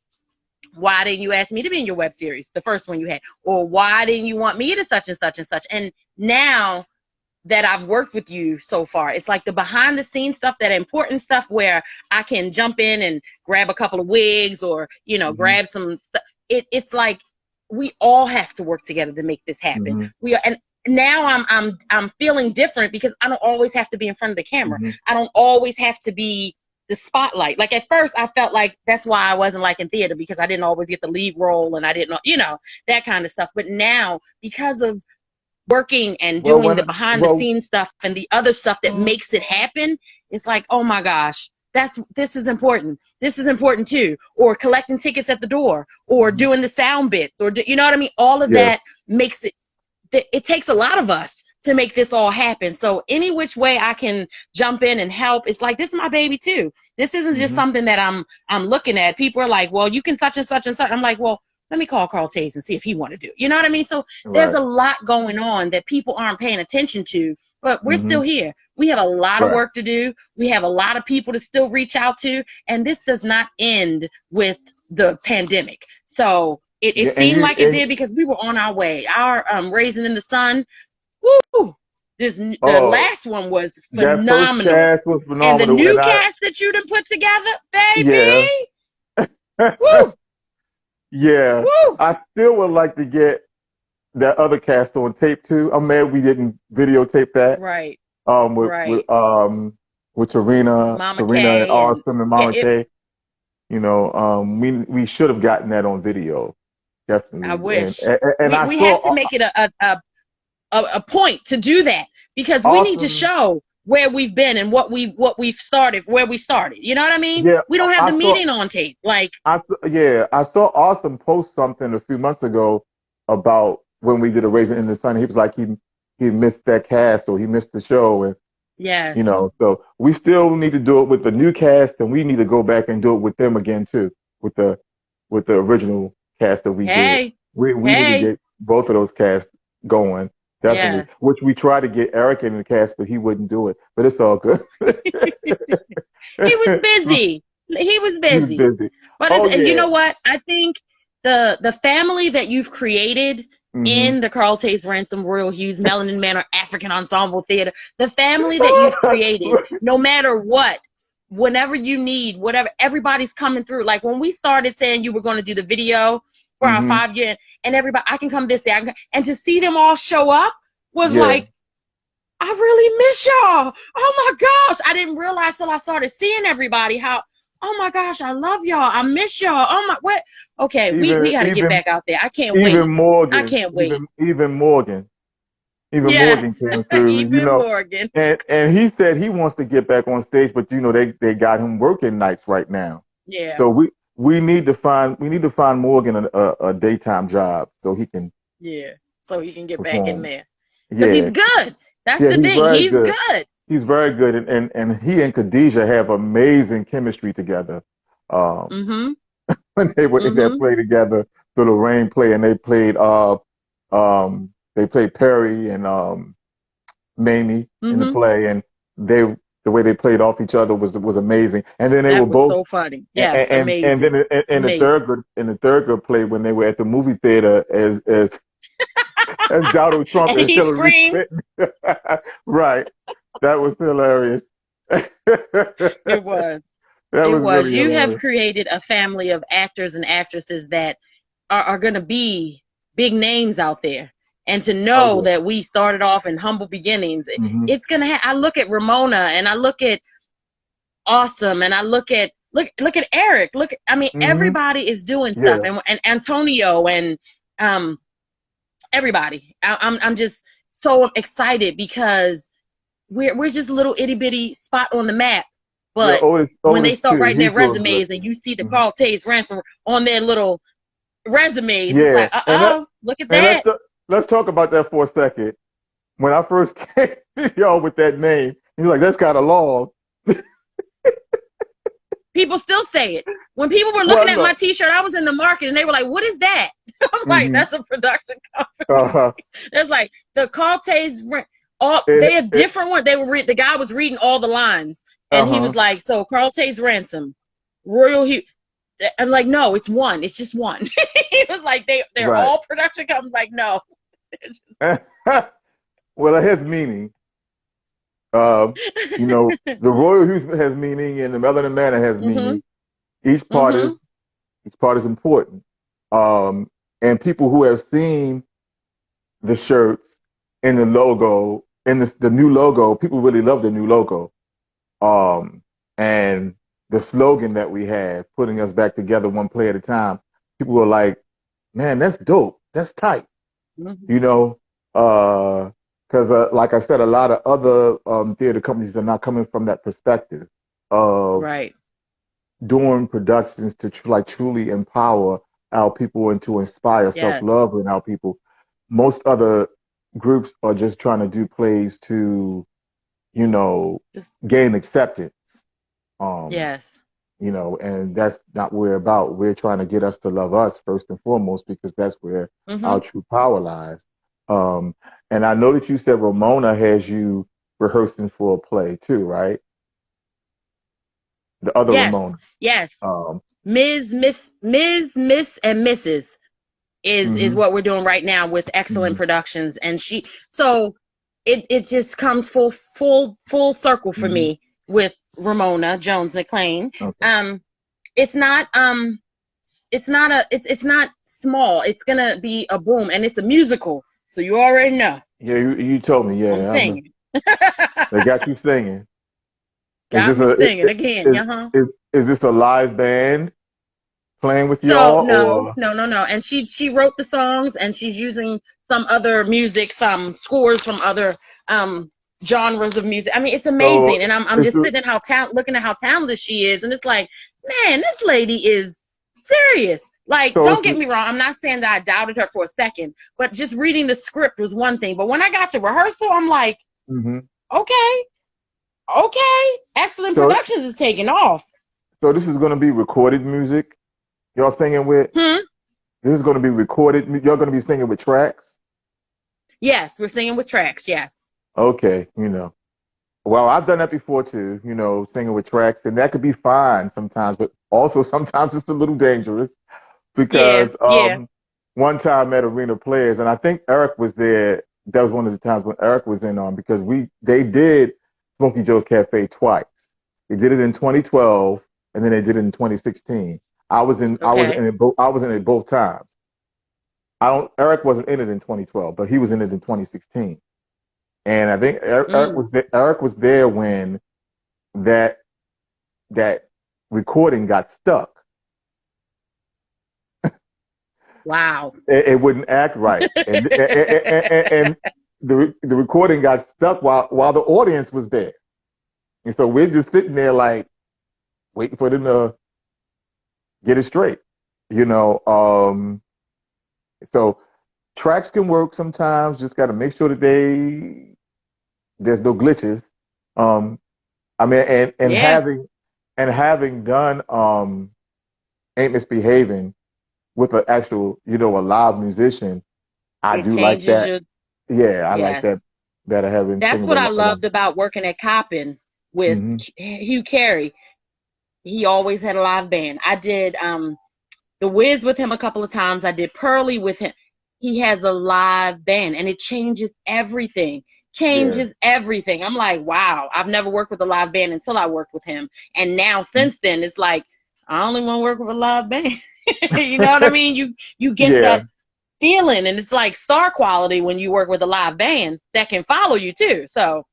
why didn't you ask me to be in your web series, the first one you had, or why didn't you want me to such and such and such? And now that I've worked with you so far. It's like the behind the scenes stuff, that important stuff where I can jump in and grab a couple of wigs or, hmm grab some stuff. It's like we all have to work together to make this happen. hmm We are, and now I'm feeling different because I don't always have to be in front of the camera. hmm I don't always have to be the spotlight. Like at first I felt like that's why I wasn't like in theater, because I didn't always get the lead role and I didn't know, that kind of stuff. But now, because of working and Well, doing the behind the well, scenes stuff and the other stuff that makes it happen, it's like, oh my gosh, this is important. This is important too. Or collecting tickets at the door, or mhm, doing the sound bits, or you know what I mean? All of yes, that makes it takes a lot of us to make this all happen. So any which way I can jump in and help, it's like, this is my baby too. This isn't just hmm something that I'm looking at. People are like, well, you can such and such and such. I'm like, well, let me call Carl Taze and see if he want to do it. You know what I mean? So there's right, a lot going on that people aren't paying attention to, but we're hmm still here. We have a lot of right. work to do. We have a lot of people to still reach out to, and this does not end with the pandemic. So it Yeah, and seemed you like it and did because we were on our way. Our Raising in the Sun, woo! The oh, last one was that first phenomenal, cast was and the phenomenal, new and cast that you done put together, yeah, baby, woo, yeah, woo, I still would like to get that other cast on tape too. I'm mad we didn't videotape that. right, Um, with right. with um with Mama Serena and K, and Austin and yeah, Mama K. We should have gotten that on video, I definitely. And wish and I we have to saw make it a point to do that, because we need to Austin. show where we've been and what we've started, where we started. You know what I mean? Yeah, We don't have I the saw. meeting on tape. Like, I saw Austin post something a few months ago about when we did a Raisin in the Sun. He was like he missed that cast or he missed the show, and yes, so we still need to do it with the new cast, and we need to go back and do it with them again too, with the original cast that we did. hey, We need to hey, get both of those casts going, definitely. yes. Which we tried to get Eric in the cast, but he wouldn't do it. But it's all good. He was busy. He was He was busy. busy. But Oh and you yeah. know what? I think the family that you've created hmm in the Carl Taze Ransom Royal Hughes Melanin Manor African Ensemble Theater, the family that you've created, no matter what, whenever you need, whatever, everybody's coming through. Like when we started saying you were going to do the video for our hmm 5 year, and everybody, I can come this day, and to see them all show up was Yeah. like, I really miss y'all. Oh my gosh. I didn't realize till I started seeing everybody how, oh my gosh, I love y'all. I miss y'all. Oh my, what? Okay, we Even got to get even back out there. I can't even wait. I Morgan, can't wait. even Morgan Yes, came through. even Morgan. And he said he wants to get back on stage, but they got him working nights right now. Yeah, So we need to find Morgan a daytime job so he can yeah. So he can get back in perform. there. Because he's Yeah, good. That's yeah, the he's thing. very He's good. good. He's very good, and he and Khadijah have amazing chemistry together. Um, Mm-hmm. when they were in that Mm-hmm. play together, the Lorraine play, and they played They played Perry and Mamie in the Mm-hmm. play, and they the way they played off each other was amazing. And then they were That was both, so funny. and Yes, and then amazing. in the Amazing. third grade play when they were at the movie theater as Donald Trump And and he Hillary screamed. Clinton. Right, that was hilarious. It was. That It was was. really You have hilarious. created a family of actors and actresses that are going to be big names out there. And to Oh know yeah. that we started off in humble beginnings, Hmm. it's going to I look at Ramona and I look at Awesome and I look at Eric. I mean, Hmm. everybody is doing stuff, Yeah. and Antonio and um everybody. I'm just so excited because we're just a little itty bitty spot on the map. Yeah. But when they Otis start too. writing their He's doing good. resumes and you see the Mhm. Carl Tays Ransom on their little resumes, it's Yeah, like, look at that. let's talk about that for a second. When I first came to y'all with that name, he was like, "That's kind of long." People still say it. When people were looking Well, at my no. T-shirt, I was in the market and they were like, "What is that?" I'm like, Hmm. "That's a production company." Uh-huh. That's like the Cartes. All It, they a it, different one. They were the guy was reading all the lines, and he uh-huh. was like, "So Cartes Ransom, Royal Hugh." I'm like, "No, it's one. It's just one." He was like, "They're Right. all production companies." Like, no. Well, it has meaning. Uh, the Royal Hughes has meaning, and the Melanin Manor has Mhm. meaning. Each part is Mhm. each part is important. Um, and people who have seen the shirts and the logo and the new logo, people really love the new logo. Um, and the slogan that we have, putting us back together one play at a time, people were like, man, that's dope. That's tight. Mhm. You know, because like I said, a lot of other theater companies are not coming from that perspective of Right. doing productions to like truly empower our people and to inspire Yes. self-love in our people. Most other groups are just trying to do plays to, you know, Just gain acceptance. Um, yes. and that's not what we're about. We're trying to get us to love us first and foremost because that's where our Mhm. true power lies. Um, and I know that you said Ramona has you rehearsing for a play too, right? The other Yes. Ramona. Yes. Um, Miss, and Mrs. is hmm. what we're doing right now with Excellent Hmm. Productions, and so it just comes full circle for Hmm. me with Ramona Jones McLean. Okay. Um, it's not it's not small. It's gonna be a boom, and it's a musical, so you already know Yeah, you told me. I'm Yeah, I know. singing. They got you singing. Is Got this me a singing again, uh-huh. is this a live band playing with So y'all no, or? no, no, no. And she wrote the songs, and she's using some other music, some scores from other um genres of music. I mean, it's So amazing, and I'm it's just a, sitting at looking at how talented she is, and it's like, man, this lady is serious. Like, so don't it's get me wrong. I'm not saying that I doubted her for a second, but just reading the script was one thing. But when I got to rehearsal, I'm like, hmm. okay, okay, Excellent So Productions is taking off. so this is going to be recorded music. Y'all singing with? Hmm. This is going to be recorded. Y'all going to be singing with tracks. Yes, we're singing with tracks. Yes. Okay, Well, I've done that before too. Singing with tracks, and that could be fine sometimes, but also sometimes it's a little dangerous because Yeah. Yeah. one time at Arena Players, and I think Eric was there. That was one of the times when Eric was in on because they did Smokey Joe's Cafe twice. They did it in 2012, and then they did it in 2016. Okay. I was in it both times. I don't Eric wasn't in it in 2012, but he was in it in 2016. And I think Mm. Eric was there when that that recording got stuck. Wow. It wouldn't act right, and the recording got stuck while the audience was there, and so we're just sitting there like waiting for them to get it straight, you know. So tracks can work sometimes. Just got to make sure that there's no glitches. Um, I mean, Yeah. and having done Ain't Misbehaving with an actual, a live musician. I It do like changes that. your, Yeah, I like yes. that. That having That's singers what I along. loved about working at Coppin with Mm-hmm. Hugh Carey. He always had a live band. I did The Wiz with him a couple of times. I did Pearly with him. He has a live band and it changes everything. Yeah. Changes everything. I'm like, wow, I've never worked with a live band until I worked with him. And now since then it's like I only want to work with a live band. You know what I mean? You get Yeah. that feeling and it's like star quality when you work with a live band that can follow you too. So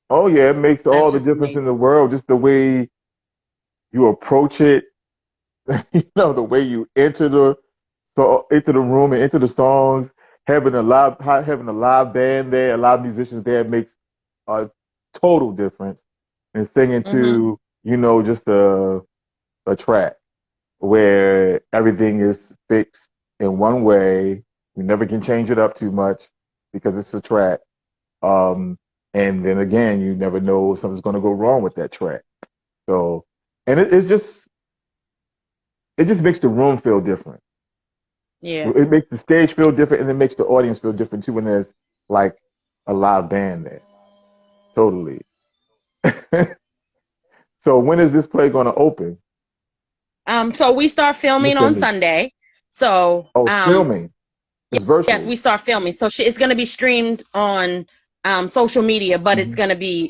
Oh yeah, it makes all that's the just difference in the amazing. world. Just the way you approach it, the way you enter the room and enter the songs, having a live band there, a live musicians there makes a total difference in singing Hmm. to, just a track where everything is fixed in one way. You never can change it up too much because it's a track. Um, and then again, you never know if something's going to go wrong with that track. So, and it just makes the room feel different. Yeah. It makes the stage feel different, and it makes the audience feel different too when there's like a live band there. Totally. So when is this play going to open? So we start filming Look at on me. Sunday. So Oh, it's filming. It's yes, virtual. we start filming. So it's going to be streamed on social media, but Hmm.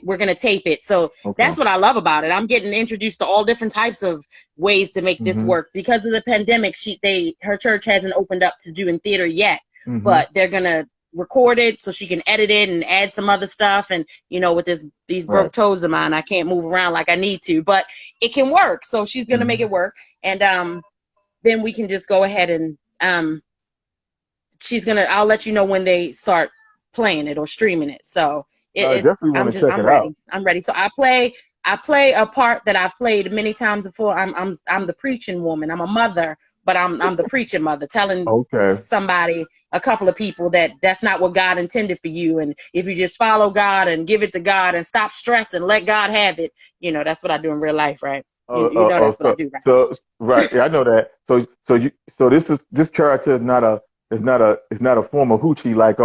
we're going to tape it. So Okay. that's what I love about it. I'm getting introduced to all different types of ways to make this Hmm. work. Because of the pandemic, her church hasn't opened up to do in theater yet, Hmm. but they're going to record it so she can edit it and add some other stuff. And, with these Right. broke toes of mine, I can't move around like I need to, but it can work. So she's going to make Hmm. it work. And then we can just go ahead and I'll let you know when they start playing it or streaming it. So I definitely want to check I'm it out. ready. I'm ready. So I play a part that I've played many times before. I'm the preaching woman. I'm a mother, but I'm the preaching mother, telling Okay. somebody, a couple of people, that that's not what God intended for you. And if you just follow God and give it to God and stop stressing, let God have it. That's what I do in real life, right? That's what I So, do, right? right. Yeah, I know that. So this character is not a form of hoochie like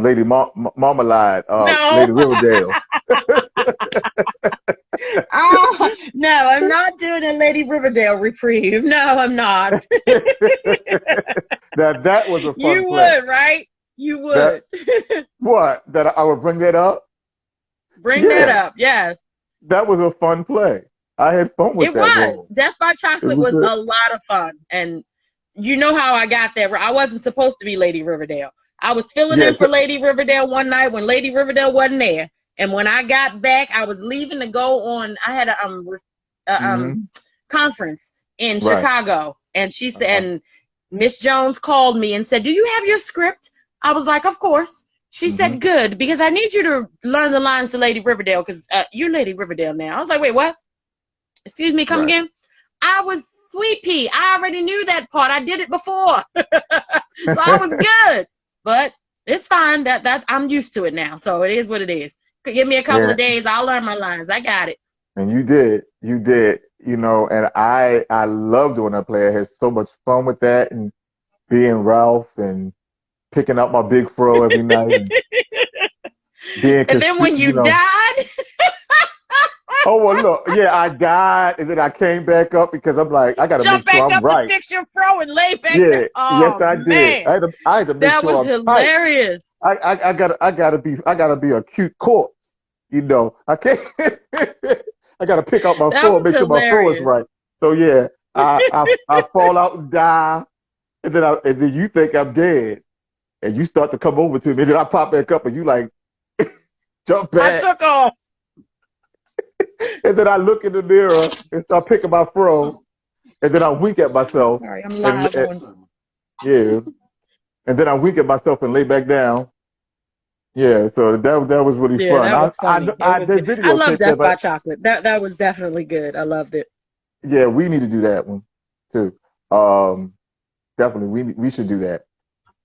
Lady Marmalade, No. Lady Riverdale. Oh, no, I'm not doing a Lady Riverdale reprieve. No, I'm not. Now that was a fun You play. would, right? You That would. what? That I would bring that up? Bring that Yeah, up. Yes. that was a fun play. I had fun with It that was. role. Death by It Chocolate was was good. a lot of fun. And you know how I got there. I wasn't supposed to be Lady Riverdale. I was filling Yeah. in for Lady Riverdale one night when Lady Riverdale wasn't there. And when I got back, I was leaving to go on. I had a Hmm. conference in Right. Chicago, and she said, Uh-huh. and Miss Jones called me and said, "Do you have your script?" I was like, "Of course." She Hmm. said, "Good, because I need you to learn the lines to Lady Riverdale because you're Lady Riverdale now." I was like, "Wait, what? Excuse me, come Right. again?" I was Sweet Pea. I already knew that part. I did it before, so I was good. But it's fine. That I'm used to it now, so it is what it is. Give me a couple Yeah. of days. I'll learn my lines. I got it. And you did, and I love doing that play. I had so much fun with that and being Ralph and picking up my big fro every night and being, And then when you died, oh, well, look, yeah, I died and then I came back up because I'm like, I got to make jump sure back I'm up to right. fix your fro and lay back down. Yeah, yes, Oh I did. man, I had to make that sure was I'm tight. hilarious. I gotta be a cute corpse. I can't. I gotta pick out my That fro and was make sure my fro is hilarious. right. So yeah, I fall out and die, and then you think I'm dead, and you start to come over to me, and then I pop back up, and you like jump I back, took off. and then I look in the mirror and start picking my fro, and then I wink at I'm myself, sorry, I'm and, live on. yeah, and then I wink at myself and lay back down. Yeah, so that was really Yeah, fun. that I was I funny. It I was. did I love videotape that, Death by but Chocolate. That was definitely good. I loved it. yeah, we need to do that one too. Um, Definitely, we should do that.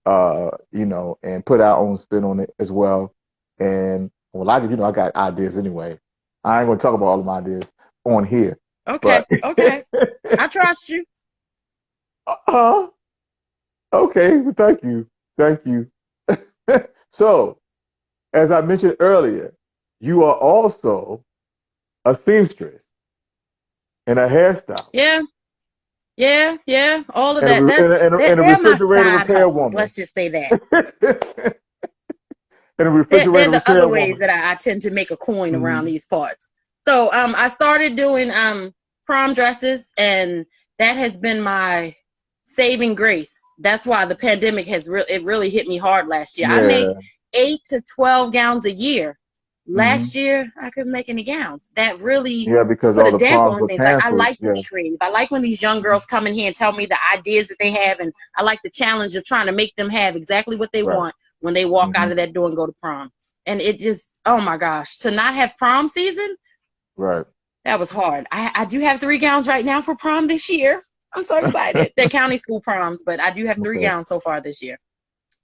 And put our own spin on it as well. And well, I got ideas anyway. I ain't gonna talk about all of my ideas on here, Okay, but okay. I trust you. uh, okay, well, thank you. Thank you. So, as I mentioned earlier, you are also a seamstress and a hairstylist Yeah, yeah, all of and that. a They're my refrigerator side repair hustles. woman. Let's just say that. And a They're refrigerator the other repair ways woman. that I tend to make a coin around Hmm. these parts. So I started doing prom dresses, and that has been my saving grace. That's why the pandemic it really hit me hard last year. I make Yeah. 8 to 12 gowns a year. Hmm. Last year, I couldn't make any gowns. That really Yeah, because put all a the damper proms on were things. Like, I canceled. like to Yeah. be creative. I like when these young Mhm. girls come in here and tell me the ideas that they have, and I like the challenge of trying to make them have exactly what they Right. want when they walk out Hmm. of that door and go to prom. And it just, oh my gosh, to not have prom season, Right. that was hard. I do have 3 gowns right now for prom this year. I'm so excited. They're county school proms, but I do have 3 gowns so far this year.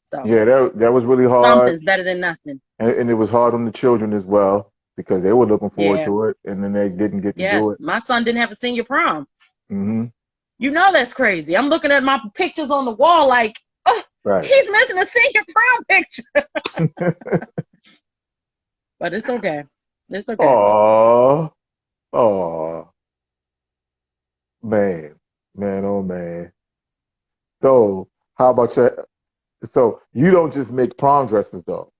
So Yeah, that was really hard, something's better than nothing. and it was hard on the children as well because they were looking forward Yeah. to it, and then they didn't get to do Yes. it. My son didn't have a senior prom. Hmm. You know that's crazy. I'm looking at my pictures on the wall like, oh, Right. he's missing a senior prom picture. But it's okay. It's okay. Oh, oh, man, man, oh man. So, how about your? So you don't just make prom dresses though,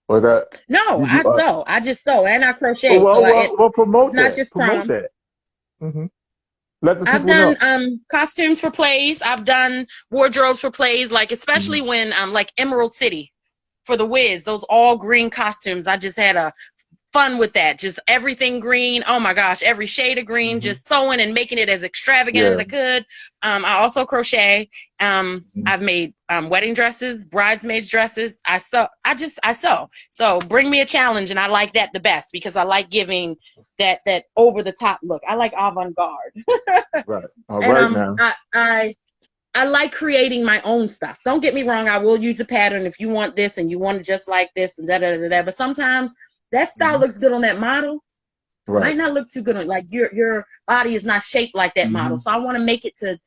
or that No, you I do? sew. I just sew and I crochet. Well, It's promote not that. just Promote prom. that. Hmm. Let the I've people know. done costumes for plays. I've done wardrobes for plays, like Hmm. especially when like Emerald City for the Wiz, those all green costumes. I just had a fun with that. Just everything green. Oh my gosh, every shade of green, Hmm. just sewing and making it as extravagant as Yeah. I could. I also crochet. Mhm. I've made wedding dresses, bridesmaids dresses. I sew. So bring me a challenge, and I like that the best because I like giving that over the top look. I like avant garde. Right. All And right now. I like creating my own stuff. Don't get me wrong, I will use a pattern if you want this and you want it just like this and da da da da. But sometimes that style Hmm. looks good on that model, Right. might not look too good on, like your body is not shaped like that model. Hmm. So I want to make it to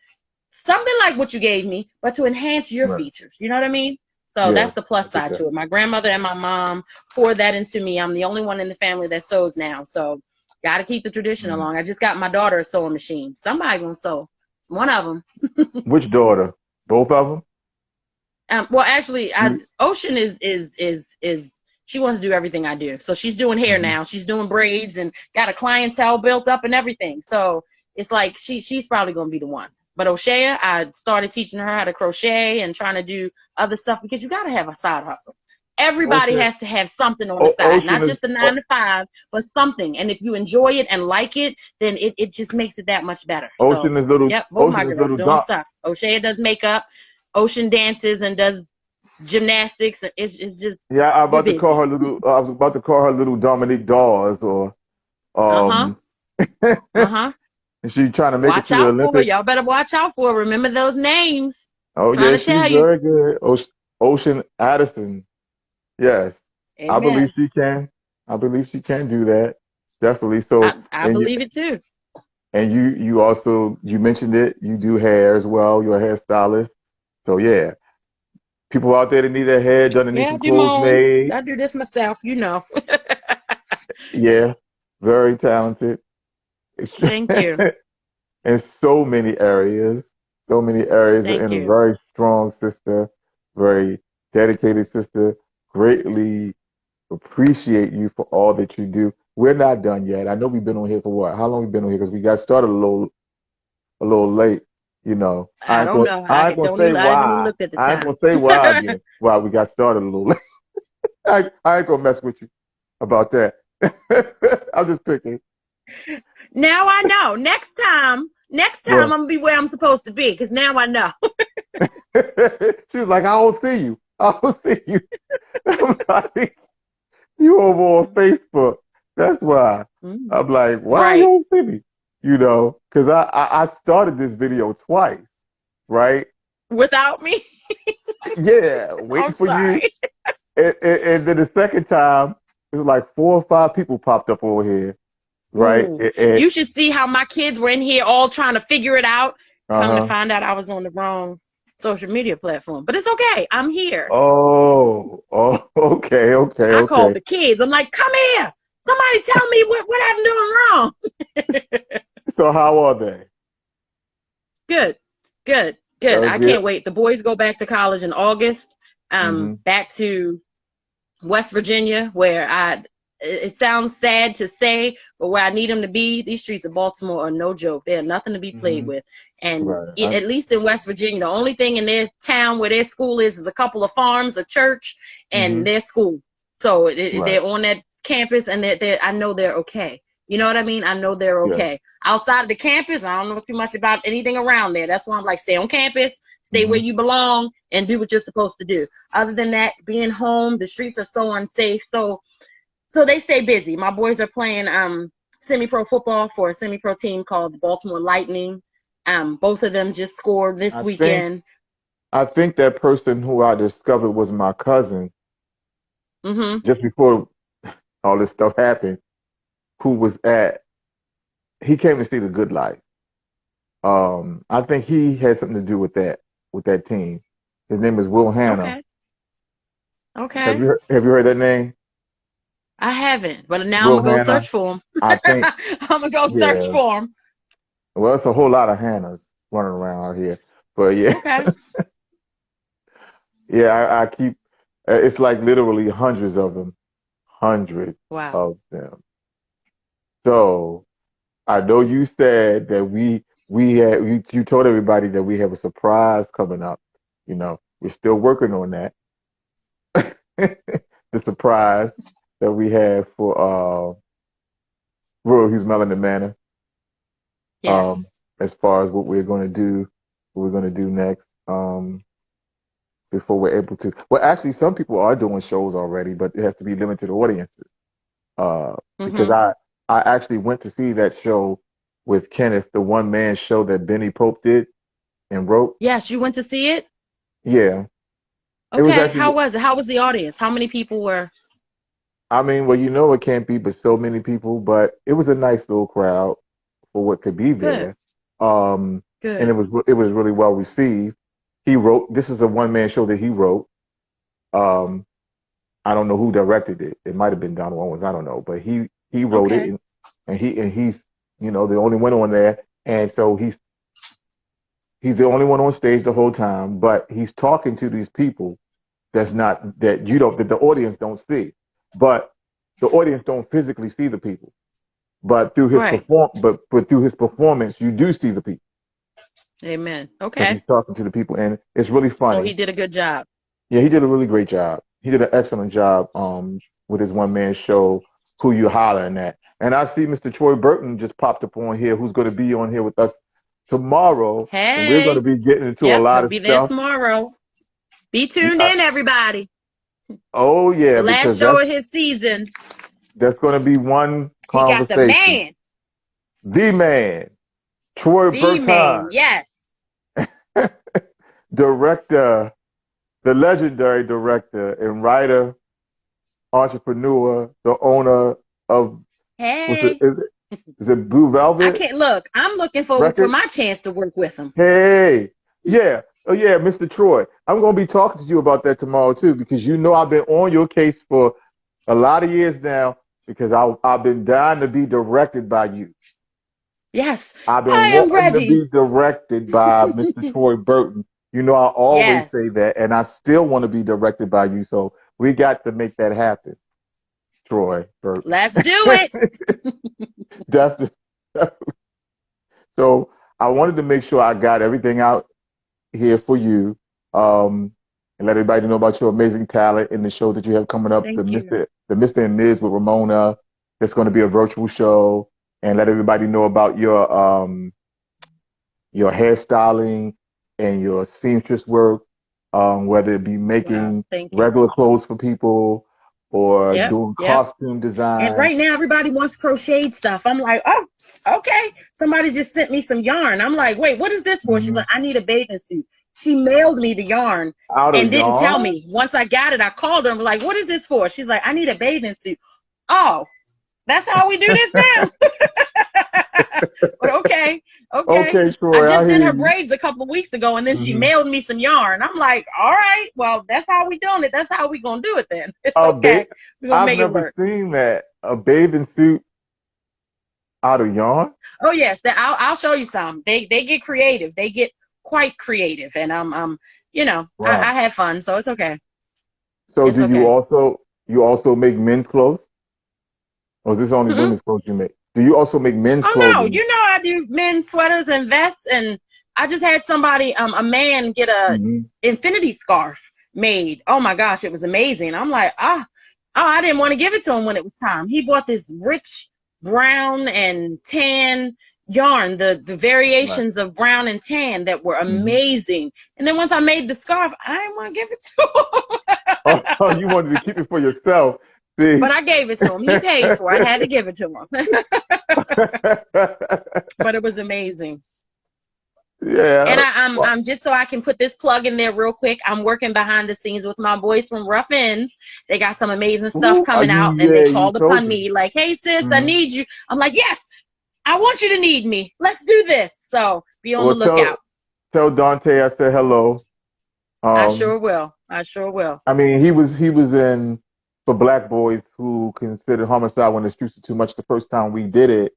something like what you gave me, but to enhance your Right. features. You know what I mean? So Yeah. that's the I plus get side that. to it. My grandmother and my mom poured that into me. I'm the only one in the family that sews now. So got to keep the tradition Mhm. along. I just got my daughter a sewing machine. Somebody gonna sew. It's one of them. Which daughter? Both of them? Well, actually, You. Ocean is she wants to do everything I do. So she's doing hair Hmm. now. She's doing braids and got a clientele built up and everything. So it's like she's probably gonna be the one. But O'Shea, I started teaching her how to crochet and trying to do other stuff because you got to have a side hustle. Everybody Ocean. has to have something on the side, Ocean not is. just a 9 to 5, but something. And if you enjoy it and like it, then it just makes it that much better. So, Ocean is little. yep, both my Ocean is girls little. doing stuff. O'Shea does makeup. Ocean dances and does gymnastics. It's just Yeah, I'm we're about to call busy. her little. I was about to call her little Dominique Dawes, or Uh-huh. um, Uh-huh. and she trying to make it Watch to the out for her. Olympics. Y'all better watch out for her. Remember those names. Oh Trying yeah, to she's tell you. very good. Ocean Addison. Yes, I believe Amen. she can. I believe she can do that. Definitely. So, I believe it too. and you also you mentioned it. You do hair as well. You're a hairstylist. So yeah, people out there that need their hair done and need Yeah, some I do my clothes own. made. I do this myself, you know. Yeah, very talented. Thank you. In so many areas, Thank and a you. very strong sister, very dedicated sister. Greatly appreciate you for all that you do. We're not done yet. I know we've been on here for what? How long we been on here? Because we got started a little late. You know, I don't know. I ain't gonna say I haven't even why. looked at the I ain't time. gonna say why again. Why we got started a little late. I ain't gonna mess with you about that. I'm just picking. Now I know. Next time I'm Well, gonna be where I'm supposed to be, because now I know. she was like, I don't see you. I don't see you. I'm like, you over on Facebook. That's why. Mm. I'm like, why you Right. don't see me? You know, because I started this video twice, right? Without me? Yeah, I'm waiting for you. sorry. And then the second time, it was like 4 or 5 people popped up over here, right? Ooh. You should see how my kids were in here all trying to figure it out. Come to Uh-huh. find out I was on the wrong. social media platform. But it's okay. I'm here. Oh, oh, okay, okay, I called okay. the kids. I'm like, come here. Somebody tell me what I'm doing wrong. So how are they? Good, good, good. I Good. can't wait. The boys go back to college in August. Mm-hmm. Back to West Virginia, where it sounds sad to say, but where I need them to be. These streets of Baltimore are no joke. They're nothing to be played Mm-hmm. with. And Right. at least in West Virginia, the only thing in their town where their school is a couple of farms, a church, Mm-hmm. and their school. So Right. they're on that campus, and I know they're okay. You know what I mean? I know they're Yeah. okay. Outside of the campus, I don't know too much about anything around there. That's why I'm like, stay on campus, stay where Mm-hmm. you belong, and do what you're supposed to do. Other than that, being home, the streets are so unsafe. So they stay busy. My boys are playing semi-pro football for a semi-pro team called the Baltimore Lightning. Both of them just scored this I think weekend. I think that person who I discovered was my cousin Mm-hmm. just before all this stuff happened, who was at he came to see the good life. I think he had something to do with that team. His name is Will Hanna. Okay. Okay. Have you heard that name? I haven't, but now I'm Will gonna go Hanna. search for him. I think I'm gonna go search yeah. for him. Well, it's a whole lot of Hannahs running around out here. But yeah, Okay. yeah, I keep it's like literally hundreds Wow. of them. So I know you said that we had you told everybody that we have a surprise coming up. You know, we're still working on that. The surprise that we have for Rural Hughes Melanin Manor. Um, Yes. as far as what we're gonna do next. Before we're able to. Well, actually, some people are doing shows already, but it has to be limited audiences. Because Mm-hmm. I actually went to see that show with Kenneth, the one man show that Benny Pope did and wrote. Yes, you went to see it? Yeah, it was Okay. actually. How was it? How was the audience? How many people were? I mean, well, you know, it can't be but so many people, but it was a nice little crowd for what could be Good. there. Um, and Good. it was really well received. He wrote. This is a one man show that he wrote. Um, I don't know who directed it. It might have been Donald Owens. I don't know, but he wrote it, Okay. and he's the only one on there, and so he's the only one on stage the whole time. But he's talking to these people that the audience don't see, but the audience don't physically see the people. But Right. but through his performance, you do see the people Amen. because Okay. he's talking to the people, and it's really So funny. he did a good job. Yeah, he did a really great job. He did an excellent job with his one man show, Who You Hollering At. And I see Mr. Troy Burton just popped up on here, who's going to be on here with us tomorrow. And we're going to Hey. be getting into a Yep, lot he'll of be there stuff. tomorrow. Be tuned Yeah. in, everybody. Oh yeah, The last because show of his season. that's going to be one He got the conversation. man. The man, Troy The man. Burton, Yes. director, the legendary director and writer, entrepreneur, the owner of what's it, Hey. is it Blue I Velvet can't look. I'm looking forward for Records? my chance to work with him. Hey, yeah, oh yeah, Mr. Troy. I'm gonna be talking to you about that tomorrow too, because you know I've been on your case for a lot of years now, because I've been dying to be directed by you. Yes. I've been I am wanting to ready. be directed by Mr. Troy Burton. You know I always say Yes. that, and I still want to be directed by you. So we got to make that happen, Troy Burton. Let's do it. Definitely. So I wanted to make sure I got everything out here for you, and let everybody know about your amazing talent in the show that you have coming up, Thank you. The Mr. and Ms. with Ramona. It's going to be a virtual show, and let everybody know about your hairstyling and your seamstress work, whether it be Wow. making Thank you. regular clothes for people or Yep. doing Yep. costume And design. right now, everybody wants crocheted stuff. I'm like, oh, okay. Somebody just sent me some yarn. I'm like, wait, what is this for? She's Mhm. like, I need a bathing suit. She mailed me the yarn Out and of didn't tell yarn? me. Once I got it, I called her and was like, what is this for? She's like, I need a bathing suit. Oh, that's how we do this now. But okay, okay. Okay, I Troy, I just did hear her you. braids a couple of weeks ago, and then she Hmm. mailed me some yarn. I'm like, all right, well, that's how we doing it. That's how we gonna do it then. It's A ba- okay. We're gonna I've make it never work. seen that. A bathing suit out of yarn? Oh yes, I'll show you some. They get creative. They get quite creative, and I Wow. had fun, so it's okay. So It's do you okay. also make men's clothes? Or is this only Mm-mm. women's clothes you make? Do you also make men's Oh no, clothing? I do men's sweaters and vests, and I just had somebody, a man, get a Hmm. infinity scarf made. Oh my gosh, it was amazing. I'm like, I didn't want to give it to him when it was time. He bought this rich brown and tan yarn, the Right. variations of brown and tan that were Hmm. amazing. And then once I made the scarf, I didn't want to give it to him. Oh, you wanted to keep it for yourself. See? But I gave it to him. He paid for it. I had to give it to him. But it was amazing. And Yeah. I'm just so I can put this plug in there real quick. I'm working behind the scenes with my boys from Rough Ends. They got some amazing stuff Ooh, coming out, and they you called told upon me. me like, "Hey sis, I Hmm. need you." I'm like, "Yes, I want you to need me. Let's do this." So be on the Well, lookout. tell Dante I said hello. I Um, sure will. I sure will. I mean, he was in for Black boys who considered homicide when the streets were too much the first time we did it.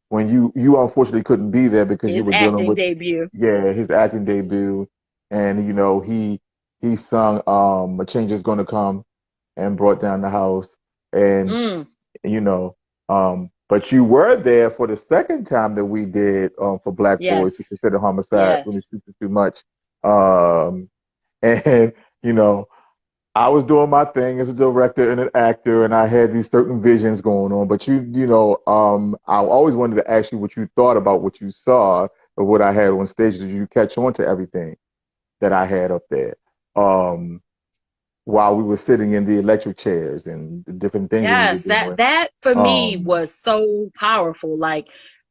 When you unfortunately couldn't be there because you His were dealing acting with, debut. yeah, his acting debut, and he sung "A Change Is Gonna Come" and brought down the house, and Mm, you know but you were there for the second time that we did for Black boys who yes. consider homicide when the Yes. streets were too much, um and you know I was doing my thing as a director and an actor, and I had these certain visions going on. But I always wanted to ask you what you thought about what you saw of what I had on stage. Did you catch on to everything that I had up there? While we were sitting in the electric chairs and the different things that we were Yes, that doing. that for me Um, was so powerful. Like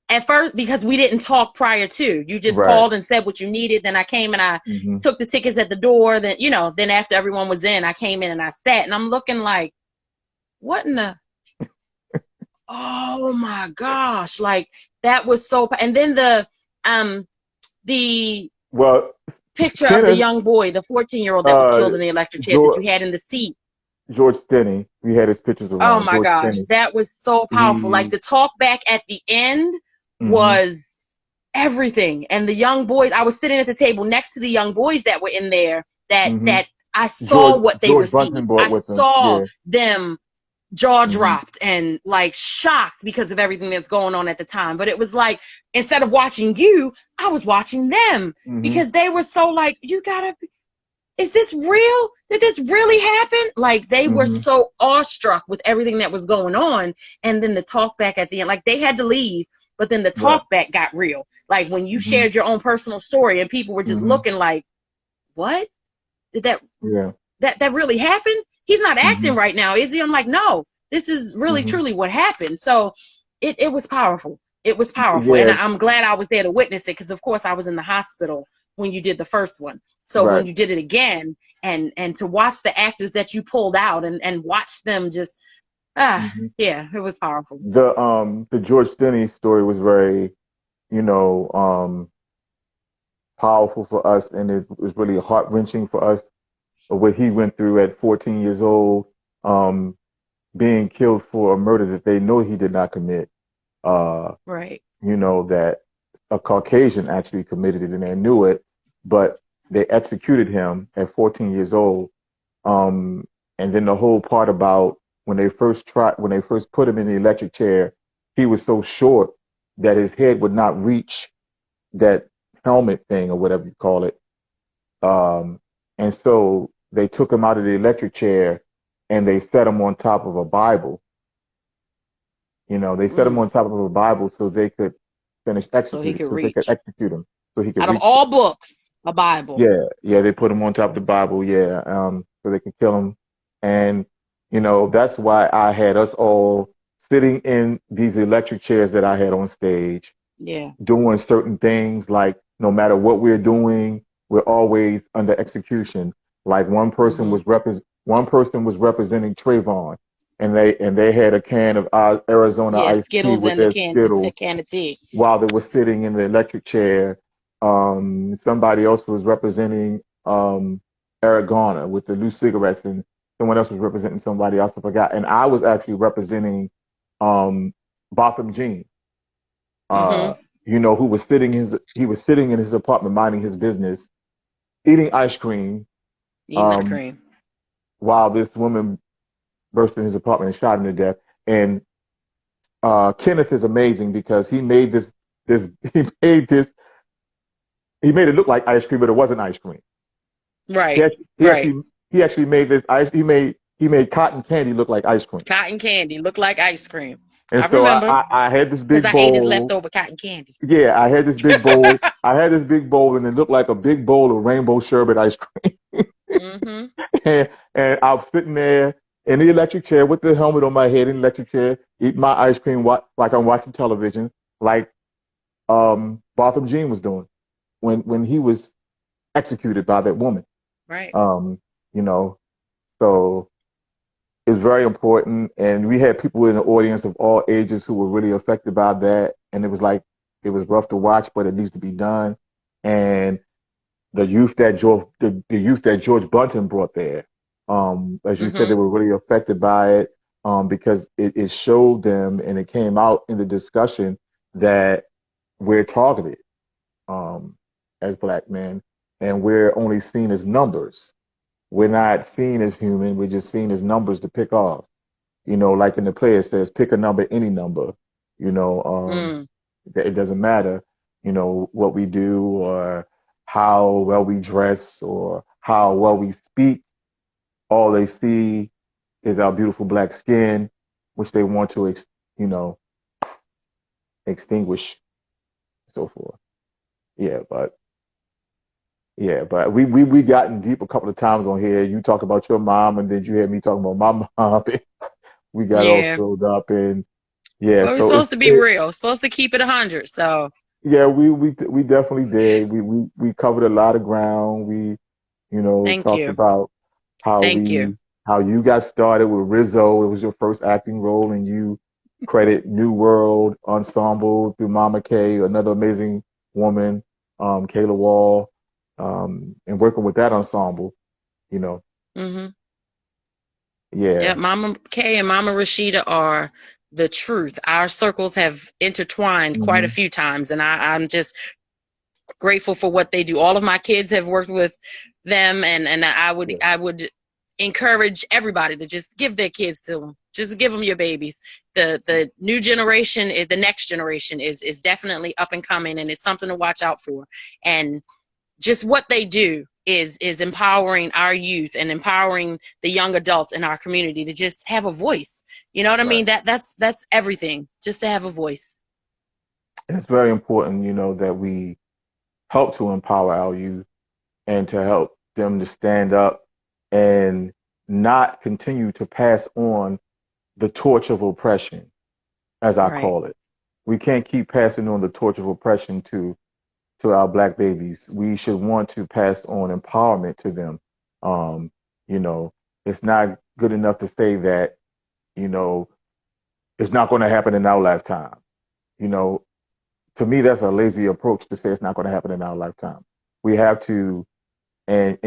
at first, because we didn't talk prior to, you just right. called and said what you needed. Then I came and I Hmm. took the tickets at the door. Then after everyone was in, I came in and I sat, and I'm looking like, what in the? Oh my gosh! Like that was so. And then um the Well, picture of the Shannon, young boy, the 14-year-old that was uh, killed in the electric chair that George, you had in the seat. George Stinney, we had his pictures Oh around. my George gosh, Stinney, that was so powerful. Like he, the talk back at the end hmm was everything. And the young boys, I was sitting at the table next to the young boys that were in there that hmm that I saw George what they George Brunson received. brought I with him. saw Yeah. them jaw Hmm. dropped and like shocked because of everything that's going on at the time. But it was like instead of watching you, I was watching them Hmm. because they were so like, you gotta, is this real? Did this really happen? Like they were Hmm. so awestruck with everything that was going on. And then the talk back at the end, like they had to leave, but then the Right. talk back got real. Like when you Hmm. shared your own personal story and people were just Hmm. looking like, what? Did Yeah. that really happened? He's not Hmm. acting right now, is he? I'm like, no, this is really Hmm. truly what happened. So it was powerful. It was powerful. And Yeah. I'm glad I was there to witness it because of course I was in the hospital when you did the first one. So when Right. you did it again and to watch the actors that you pulled out and watch them just Hmm. yeah, it was powerful. The George Stinney story was very, you know, powerful for us, and it was really heart wrenching for us what he went through at 14 years old, um, being killed for a murder that they know he did not commit. Uh, Right. that a Caucasian actually committed it and they knew it, but they executed him at 14 years old. Um, and then the whole part about when they first put him in the electric chair, he was so short that his head would not reach that helmet thing or whatever you call it. Um, and so they took him out of the electric chair and they set him on top of a Bible. They set him Mm. on top of a Bible So he could so they could reach. execute him, so he could Out of reach it. all books, a Bible. Yeah, yeah, they put him on top of the Bible, yeah, so they could kill him. And, that's why I had us all sitting in these electric chairs that I had on stage, Yeah. doing certain things like no matter what we're doing, we're always under execution. Like one person Hmm. was representing Trayvon, and they had a can of Arizona Yeah, iced tea Skittles with and the their can the Skittles can of tea. while they were sitting in the electric chair. Somebody else was representing Eric Garner with the loose cigarettes, and someone else was representing somebody else. I forgot. And I was actually representing um, Botham Jean, uh, Mm-hmm. who was sitting in his apartment minding his business, eating ice cream, Eating ice um, cream. while this woman burst in his apartment and shot him to death. And Kenneth is amazing because this he made this he made it look like ice cream, but it wasn't ice cream. He Right. actually, he Right. actually he actually made this ice. He made cotton candy look like ice cream. Cotton candy. Look like ice cream. And I so remember I had this because big I ate his bowl. leftover cotton candy. Yeah, I had this big bowl. I had this big bowl, and it looked like a big bowl of rainbow sherbet ice cream. Mm-hmm. and I was sitting there in the electric chair with the helmet on my head in the electric chair, eating my ice cream like I'm watching television, like Botham Jean was doing when he was executed by that woman. Right. Um, you know, so it's very important. And we had people in the audience of all ages who were really affected by that. And it was rough to watch, but it needs to be done. And the youth that George Bunton brought there, as you said, they Mm-hmm. were really affected by it, because it showed them and it came out in the discussion that we're targeted, um, as black men, and we're only seen as numbers. We're not seen as human. We're just seen as numbers to pick off. Like in the play, it says, pick a number, any number. You know, Mm. it doesn't matter, what we do or how well we dress or how well we speak. All they see is our beautiful black skin, which they want to, you know, extinguish, so forth. Yeah, but we gotten deep a couple of times on here. You talk about your mom, and then you had me talking about my mom. We got all Yeah. filled up, and yeah, Well, we're so supposed to be real. Supposed to keep it 100. So yeah, we definitely did. We covered a lot of ground. We, thank talked you. about how Thank you. we how you got started with Rizzo. It was your first acting role, and you credit New World Ensemble through Mama K, another amazing woman, Kayla Wall, and working with that ensemble. You know, Mm-hmm. Yeah, yeah. Mama Kay and Mama Rashida are the truth. Our circles have intertwined quite a Hmm. few times, and I'm just grateful for what they do. All of my kids have worked with them, and Yeah. I would encourage everybody to just give their kids to them. Just give them your babies. The new generation, the next generation is definitely up and coming, and it's something to watch out for. And just what they do is empowering our youth and empowering the young adults in our community to just have a voice. You know what I Right. mean? That's everything. Just to have a voice. It's very important, that we help to empower our youth and to help them to stand up and not continue to pass on the torch of oppression, as I Right. call it. We can't keep passing on the torch of oppression to our black babies. We should want to pass on empowerment to them. Um, you know, it's not good enough to say that, you know, it's not going to happen in our lifetime. You know, to me, that's a lazy approach to say it's not going to happen in our lifetime. We have to, and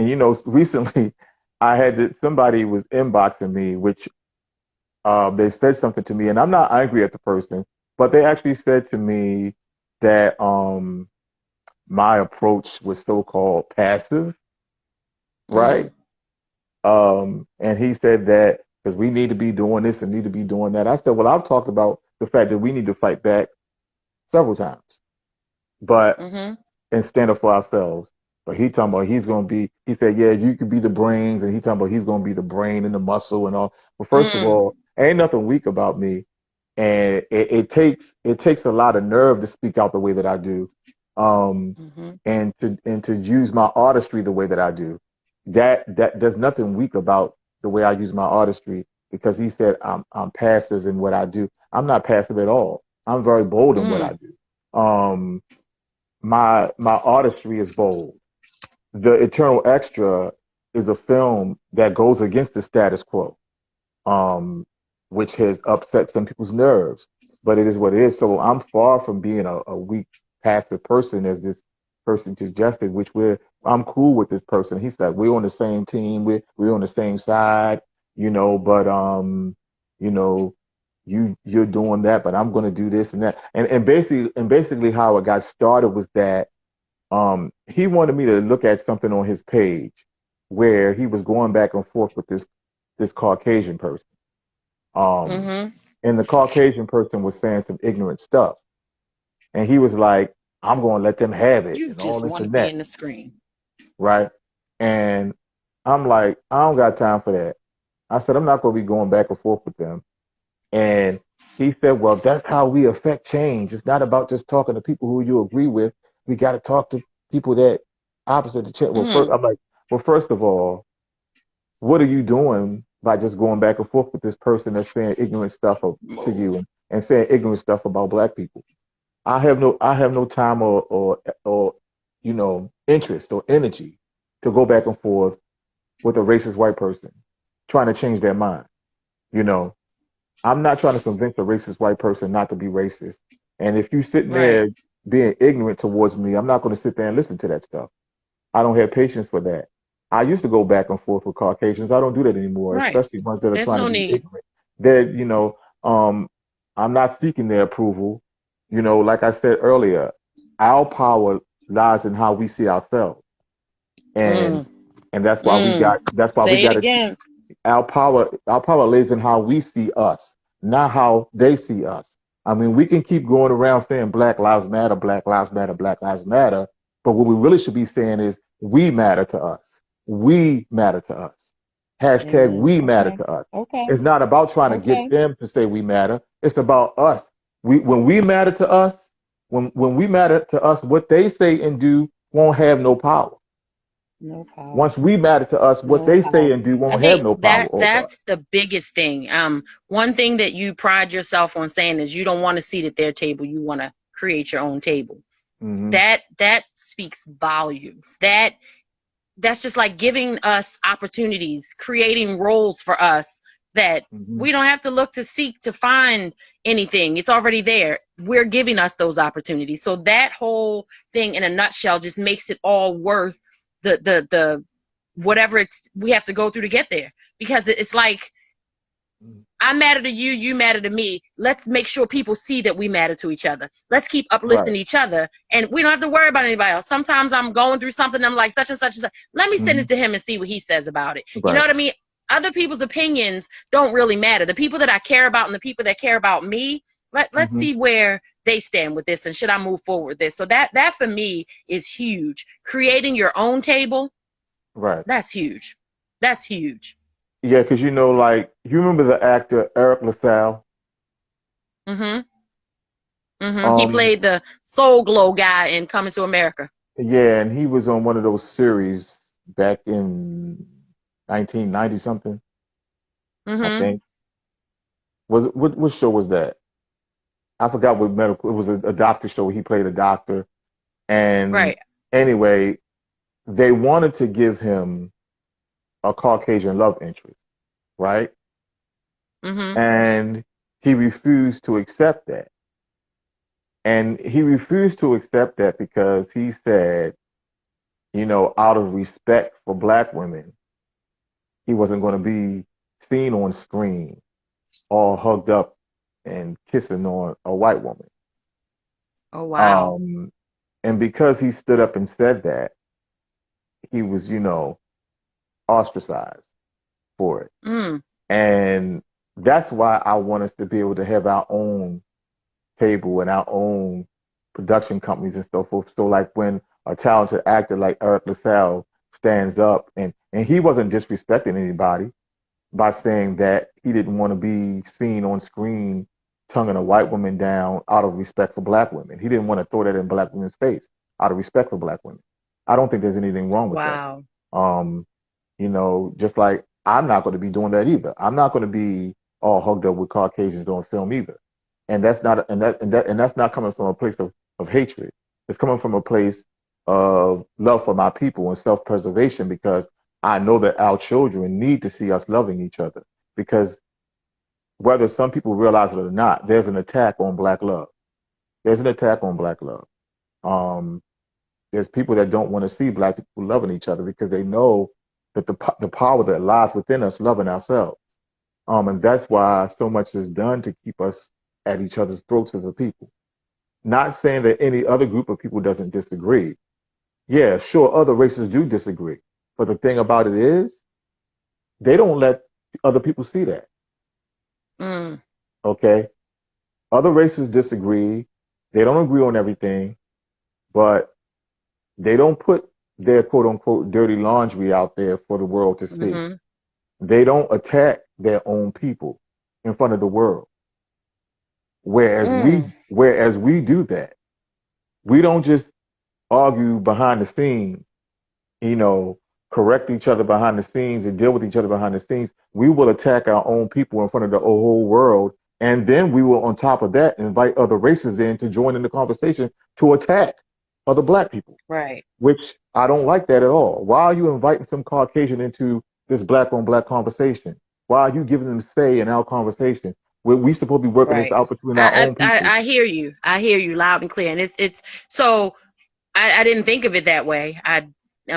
recently I had somebody was inboxing me, which they said something to me, and I'm not angry at the person, but they actually said to me that my approach was so-called passive, right? Mm. And he said that because we need to be doing this and need to be doing that. I said, well, I've talked about the fact that we need to fight back several times, but Mm-hmm. and stand up for ourselves. But he talking about he's gonna be. He said, yeah, you could be the brains, and he talking about he's gonna be the brain and the muscle and all. Well, first of Mm. all, ain't nothing weak about me, and it takes a lot of nerve to speak out the way that I do, Mm-hmm. and to use my artistry the way that I do. That there's nothing weak about the way I use my artistry because he said I'm passive in what I do. I'm not passive at all. I'm very bold in what I Mm. do. My artistry is bold. The Eternal Extra is a film that goes against the status quo. Um, which has upset some people's nerves. But it is what it is. So I'm far from being a weak, passive person as this person suggested, I'm cool with this person. He said we're on the same team, we're on the same side, but you know, you're doing that, but I'm gonna do this and that. And basically how it got started was that he wanted me to look at something on his page where he was going back and forth with this Caucasian person. Um, Mm-hmm. and the Caucasian person was saying some ignorant stuff. And he was like, I'm going to let them have it You and all just this want to and be that. in the screen. Right. And I'm like, I don't got time for that. I said, I'm not going to be going back and forth with them. And he said, well, that's how we affect change. It's not about just talking to people who you agree with. We got to talk to people that opposite the change. Well, first, Mm-hmm. I'm like, well, first of all, what are you doing by just going back and forth with this person that's saying ignorant stuff to you and saying ignorant stuff about black people? I have no time or interest or energy to go back and forth with a racist white person trying to change their mind. You know, I'm not trying to convince a racist white person not to be racist. And if you sitting Right. there being ignorant towards me, I'm not going to sit there and listen to that stuff. I don't have patience for that. I used to go back and forth with Caucasians. I don't do that anymore, Right. especially ones that are There's trying to no be need. ignorant. Um, I'm not seeking their approval. Like I said earlier, our power lies in how we see ourselves, and Mm. and that's why we Mm. got that's why we Say it got to again. our power lays in how we see us, not how they see us. I mean, we can keep going around saying Black Lives Matter, Black Lives Matter, Black Lives Matter, but what we really should be saying is we matter to us. We matter to us. Hashtag we matter Okay. to us. Okay. It's not about trying to get Okay. them to say we matter. It's about us. When we matter to us, when we matter to us, what they say and do won't have no power. No power. Once we matter to us, what No they say power. and do I won't have think no power that over that's us. the biggest thing. One thing that you pride yourself on saying is you don't want to sit at their table. You want to create your own table. Hmm. That speaks volumes. That's just like giving us opportunities, creating roles for us that Hmm. we don't have to look to seek to find anything. It's already there. We're giving us those opportunities. So that whole thing in a nutshell just makes it all worth the whatever we have to go through to get there. Because it's like I matter to you, you matter to me. Let's make sure people see that we matter to each other. Let's keep uplifting Right. each other. And we don't have to worry about anybody else. Sometimes I'm going through something, I'm like, such and such and such. Let me send Hmm. it to him and see what he says about it. You know Right. what I mean? Other people's opinions don't really matter. The people that I care about and the people that care about me, let's Hmm. see where they stand with this and should I move forward with this. So that for me is huge. Creating your own table, Right. that's huge. That's huge. Yeah, because like you remember the actor Eric LaSalle. Mm-hmm. Mm-hmm. He Um, played the Soul Glow guy in Coming to America. yeah, and he was on one of those series back in 1990 something, I Mm-hmm. think. Was it what show was that? I forgot what medical. It was a doctor show. He played a doctor, and Right. anyway, they wanted to give him a Caucasian love interest, right? Mm-hmm. And he refused to accept that. And he refused to accept that because he said, out of respect for black women, he wasn't going to be seen on screen all hugged up and kissing on a white woman. Oh wow. Um, and because he stood up and said that, he was, ostracized for it. Mm. And that's why I want us to be able to have our own table and our own production companies and so forth. So like when a talented actor like Eric LaSalle stands up and he wasn't disrespecting anybody by saying that he didn't want to be seen on screen tonguing a white woman down out of respect for black women. He didn't want to throw that in black women's face out of respect for black women. I don't think there's anything wrong with that. Wow. Um, just like I'm not going to be doing that either. I'm not going to be all hugged up with Caucasians on film either. And that's not coming from a place of hatred. It's coming from a place of love for my people and self-preservation because I know that our children need to see us loving each other because whether some people realize it or not, there's an attack on black love. There's an attack on black love. Um, there's people that don't want to see black people loving each other because they know that the power that lies within us loving ourselves. And that's why so much is done to keep us at each other's throats as a people. Not saying that any other group of people doesn't disagree. Yeah, sure, other races do disagree. But the thing about it is, they don't let other people see that. Mm. Okay? Other races disagree. They don't agree on everything, but they don't put their quote unquote dirty laundry out there for the world to see. Mm-hmm. They don't attack their own people in front of the world. Whereas we do that. We don't just argue behind the scenes, you know, correct each other behind the scenes and deal with each other behind the scenes. We will attack our own people in front of the whole world. And then we will, on top of that, invite other races in to join in the conversation to attack other black people. Right. Which I don't like that at all. Why are you inviting some Caucasian into this black on black conversation? Why are you giving them say in our conversation? We supposed to be working this Right. out between our own people. I hear you. I hear you loud and clear. And it's so I didn't think of it that way. I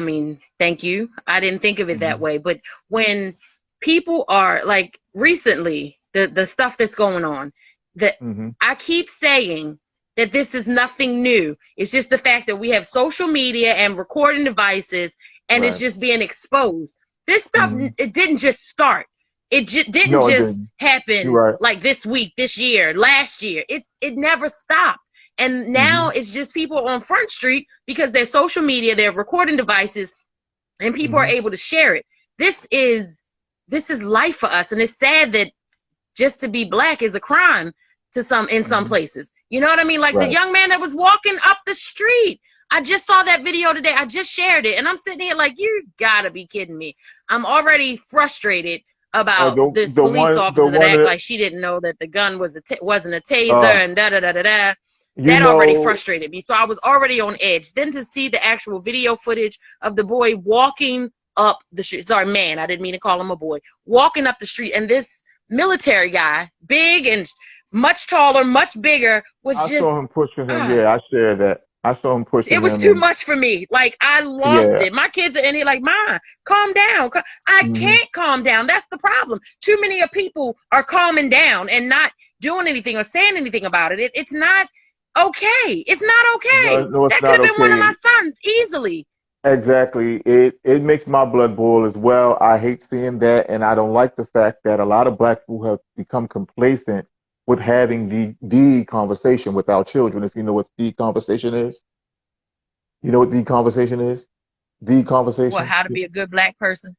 mean, thank you. I didn't think of it that way. But when people are like recently, the stuff that's going on, that I keep saying that this is nothing new. It's just the fact that we have social media and recording devices, and it's just being exposed. This stuff, it didn't just start. It didn't just happen like this week, this year, last year. It never stopped. And now it's just people on Front Street because their social media, their recording devices, and people are able to share it. This is life for us. And it's sad that just to be black is a crime in some places. You know what I mean? Like the young man that was walking up the street. I just saw that video today. I just shared it. And I'm sitting here like, you gotta be kidding me. I'm already frustrated about this police officer that act like she didn't know that the gun wasn't a taser and da-da-da-da-da. That already frustrated me. So I was already on edge. Then to see the actual video footage of the boy walking up the street. Sorry, man, I didn't mean to call him a boy. Walking up the street, and this military guy, big and much taller, much bigger, was I saw him pushing him. Yeah, I shared that. I saw him pushing him. It was too much for me. Like, I lost it. My kids are in here like, Mom, calm down. I can't calm down. That's the problem. Too many people are calming down and not doing anything or saying anything about it. It's not okay. It's not okay. No, that could have been one of my sons easily. Exactly. It makes my blood boil as well. I hate seeing that, and I don't like the fact that a lot of black people have become complacent with having the conversation with our children. If you know what the conversation is, you know what the conversation is? The conversation. What? How to be a good black person?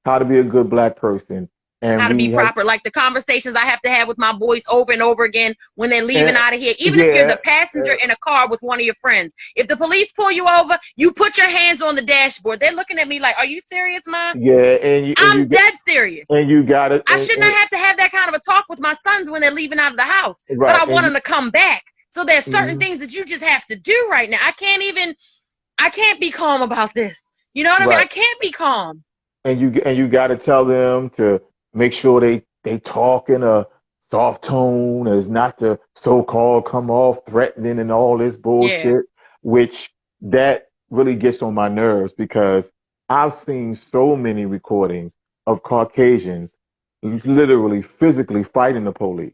How to be a good black person. And how to be proper, like the conversations I have to have with my boys over and over again when they're leaving out of here. Even if you're the passenger in a car with one of your friends. If the police pull you over, you put your hands on the dashboard. They're looking at me like, are you serious, Mom? Yeah, I'm dead serious. And you got it. I should not have to have that kind of a talk with my sons when they're leaving out of the house. Right. But I want them to come back. So there's certain things that you just have to do right now. I can't be calm about this. You know what I mean? I can't be calm. And you got to tell them to make sure they talk in a soft tone, as not to so-called come off threatening and all this bullshit, which that really gets on my nerves because I've seen so many recordings of Caucasians literally physically fighting the police.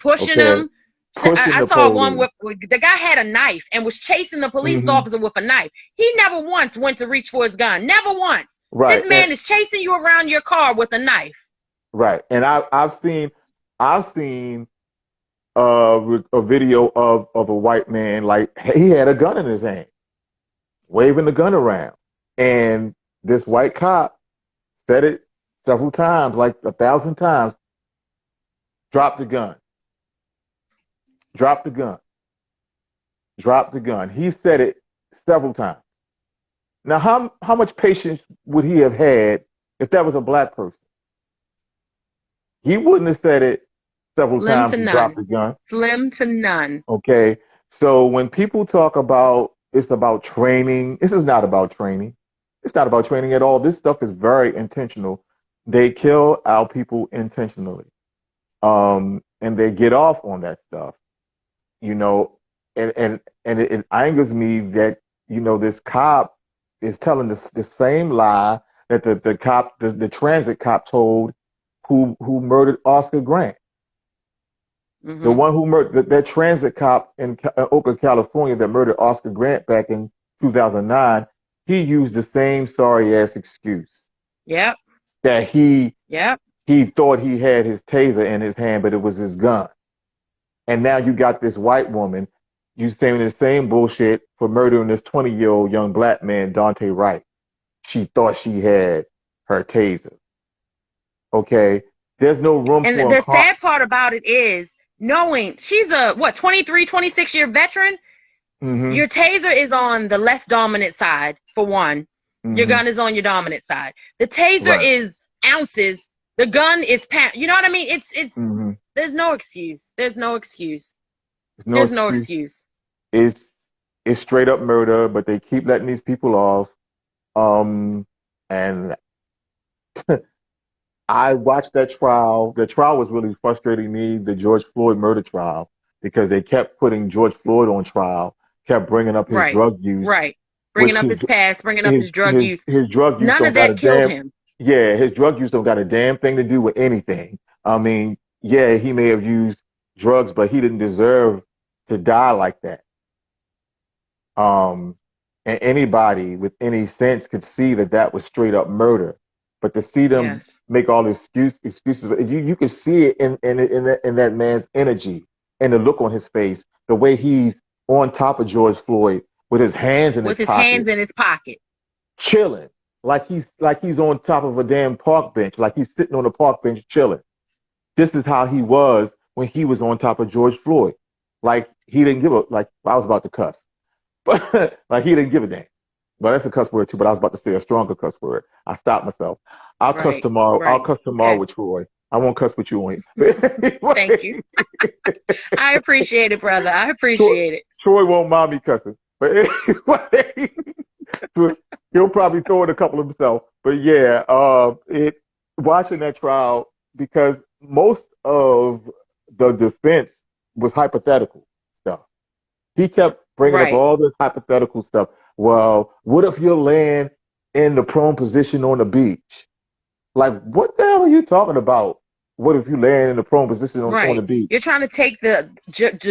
Pushing them. I saw one where the guy had a knife and was chasing the police officer with a knife. He never once went to reach for his gun. Never once. Right. This man is chasing you around your car with a knife. Right. And I've seen a video of a white man, like he had a gun in his hand, waving the gun around. And this white cop said it several times, like 1,000 times, drop the gun. Drop the gun. Drop the gun. He said it several times. Now, how much patience would he have had if that was a black person? He wouldn't have said it several times to drop the gun. Slim to none. Okay. So when people talk about it's about training, this is not about training. It's not about training at all. This stuff is very intentional. They kill our people intentionally. And they get off on that stuff, you know, it angers me that, this cop is telling the same lie that the cop, the transit cop told who murdered Oscar Grant. The Mm-hmm. one who murdered that transit cop in Oakland, California, that murdered Oscar Grant back in 2009. He used the same sorry ass excuse Yep. that he Yep. thought he had his taser in his hand, but it was his gun. And now you got this white woman, you saying the same bullshit for murdering this 20-year-old young black man, Dante Wright. She thought she had her taser. Okay, there's no room And for the sad part about it is knowing she's a, what, 23, 26-year veteran. mm-hmm, Your taser is on the less dominant side, for one. Your mm-hmm, gun is on your dominant side. The taser right, is ounces. The gun is pound. You know what I mean? It's. mm-hmm. There's no excuse. There's no excuse. There's no There's no excuse. excuse. It's it's straight up murder, but they keep letting these people off. And I watched that trial. The trial was really frustrating me, the George Floyd murder trial, because they kept putting George Floyd on trial, kept bringing up his Right. drug use, Right. Bringing which up his past, bringing up his drug use. his drug use None don't of got a that killed damn, him. yeah, his drug use don't got a damn thing to do with anything. I mean, yeah, he may have used drugs, but he didn't deserve to die like that. Um, and anybody with any sense could see that that was straight up murder. But to see them Yes. make all excuses, you could see it in that man's energy and the look on his face, the way he's on top of George Floyd with his hands in his With his hands pocket, in his pocket. chilling, like he's on top of a damn park bench, like he's sitting on a park bench chilling. This is how he was when he was on top of George Floyd. Like he didn't give a like I was about to cuss. But like he didn't give a damn. But that's a cuss word too. But I was about to say a stronger cuss word. I stopped myself. I'll cuss Right. tomorrow. I'll Right. cuss tomorrow Okay. with Troy. I won't cuss with you on it. But Thank you. I appreciate it, brother. I Troy, appreciate it. Troy won't mind me cussing. But anyway, he'll probably throw in a couple himself. But yeah, it watching that trial because most of the defense was hypothetical stuff. He kept bringing up Right. all this hypothetical stuff. Well, what if you're laying in the prone position on the beach? Like, what the hell are you talking about? What if you laying in the prone position on the Right. beach? You're trying to take the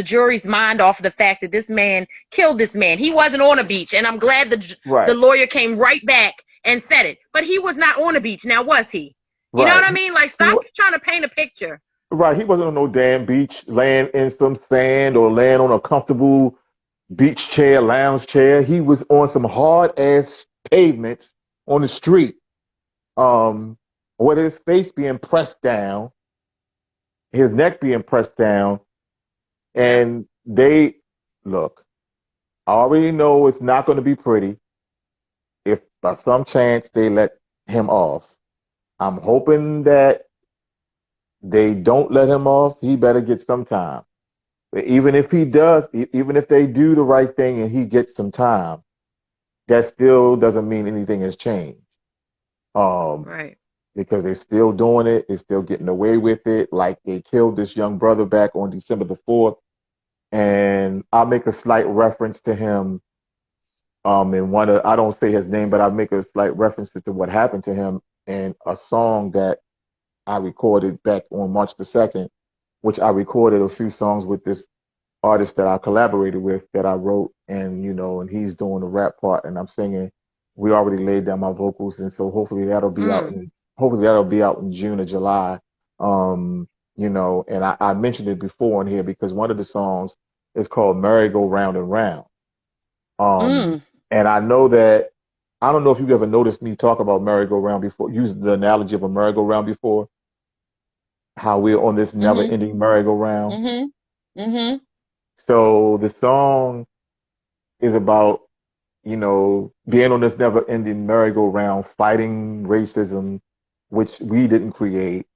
jury's mind off the fact that this man killed this man. He wasn't on a beach, and I'm glad the Right, lawyer came right back and said it. But he was not on a beach. Now was he? You know what right. I mean? Like, He stop trying to paint a picture. right. He wasn't on no damn beach, laying in some sand or laying on a comfortable beach chair, lounge chair. He was on some hard ass pavement on the street, um, with his face being pressed down, his neck being pressed down, Yep. and they look. I already know it's not going to be pretty if by some chance they let him off. I'm hoping that they don't let him off. He better get some time. But even if he does, even if they do the right thing and he gets some time, that still doesn't mean anything has changed. Um, Right. because they're still doing it, they're still getting away with it. Like they killed this young brother back on December the 4th, and I'll make a slight reference to him. In one of, I don't say his name, but I make a slight reference to what happened to him in a song that I recorded back on March the 2nd, which I recorded a few songs with this artist that I collaborated with that I wrote, and and he's doing the rap part and I'm singing. We already laid down my vocals, and so Mm. hopefully that'll be out in June or July. And I mentioned it before in here because one of the songs is called Merry Go Round and Round. Um, Mm. and I know that I don't know if you've ever noticed me talk about merry-go-round before, using the analogy of a merry-go-round before, how we're on this Mhm. never-ending merry-go-round. Mhm. Mhm. So the song is about, being on this never-ending merry-go-round, fighting racism, which we didn't create.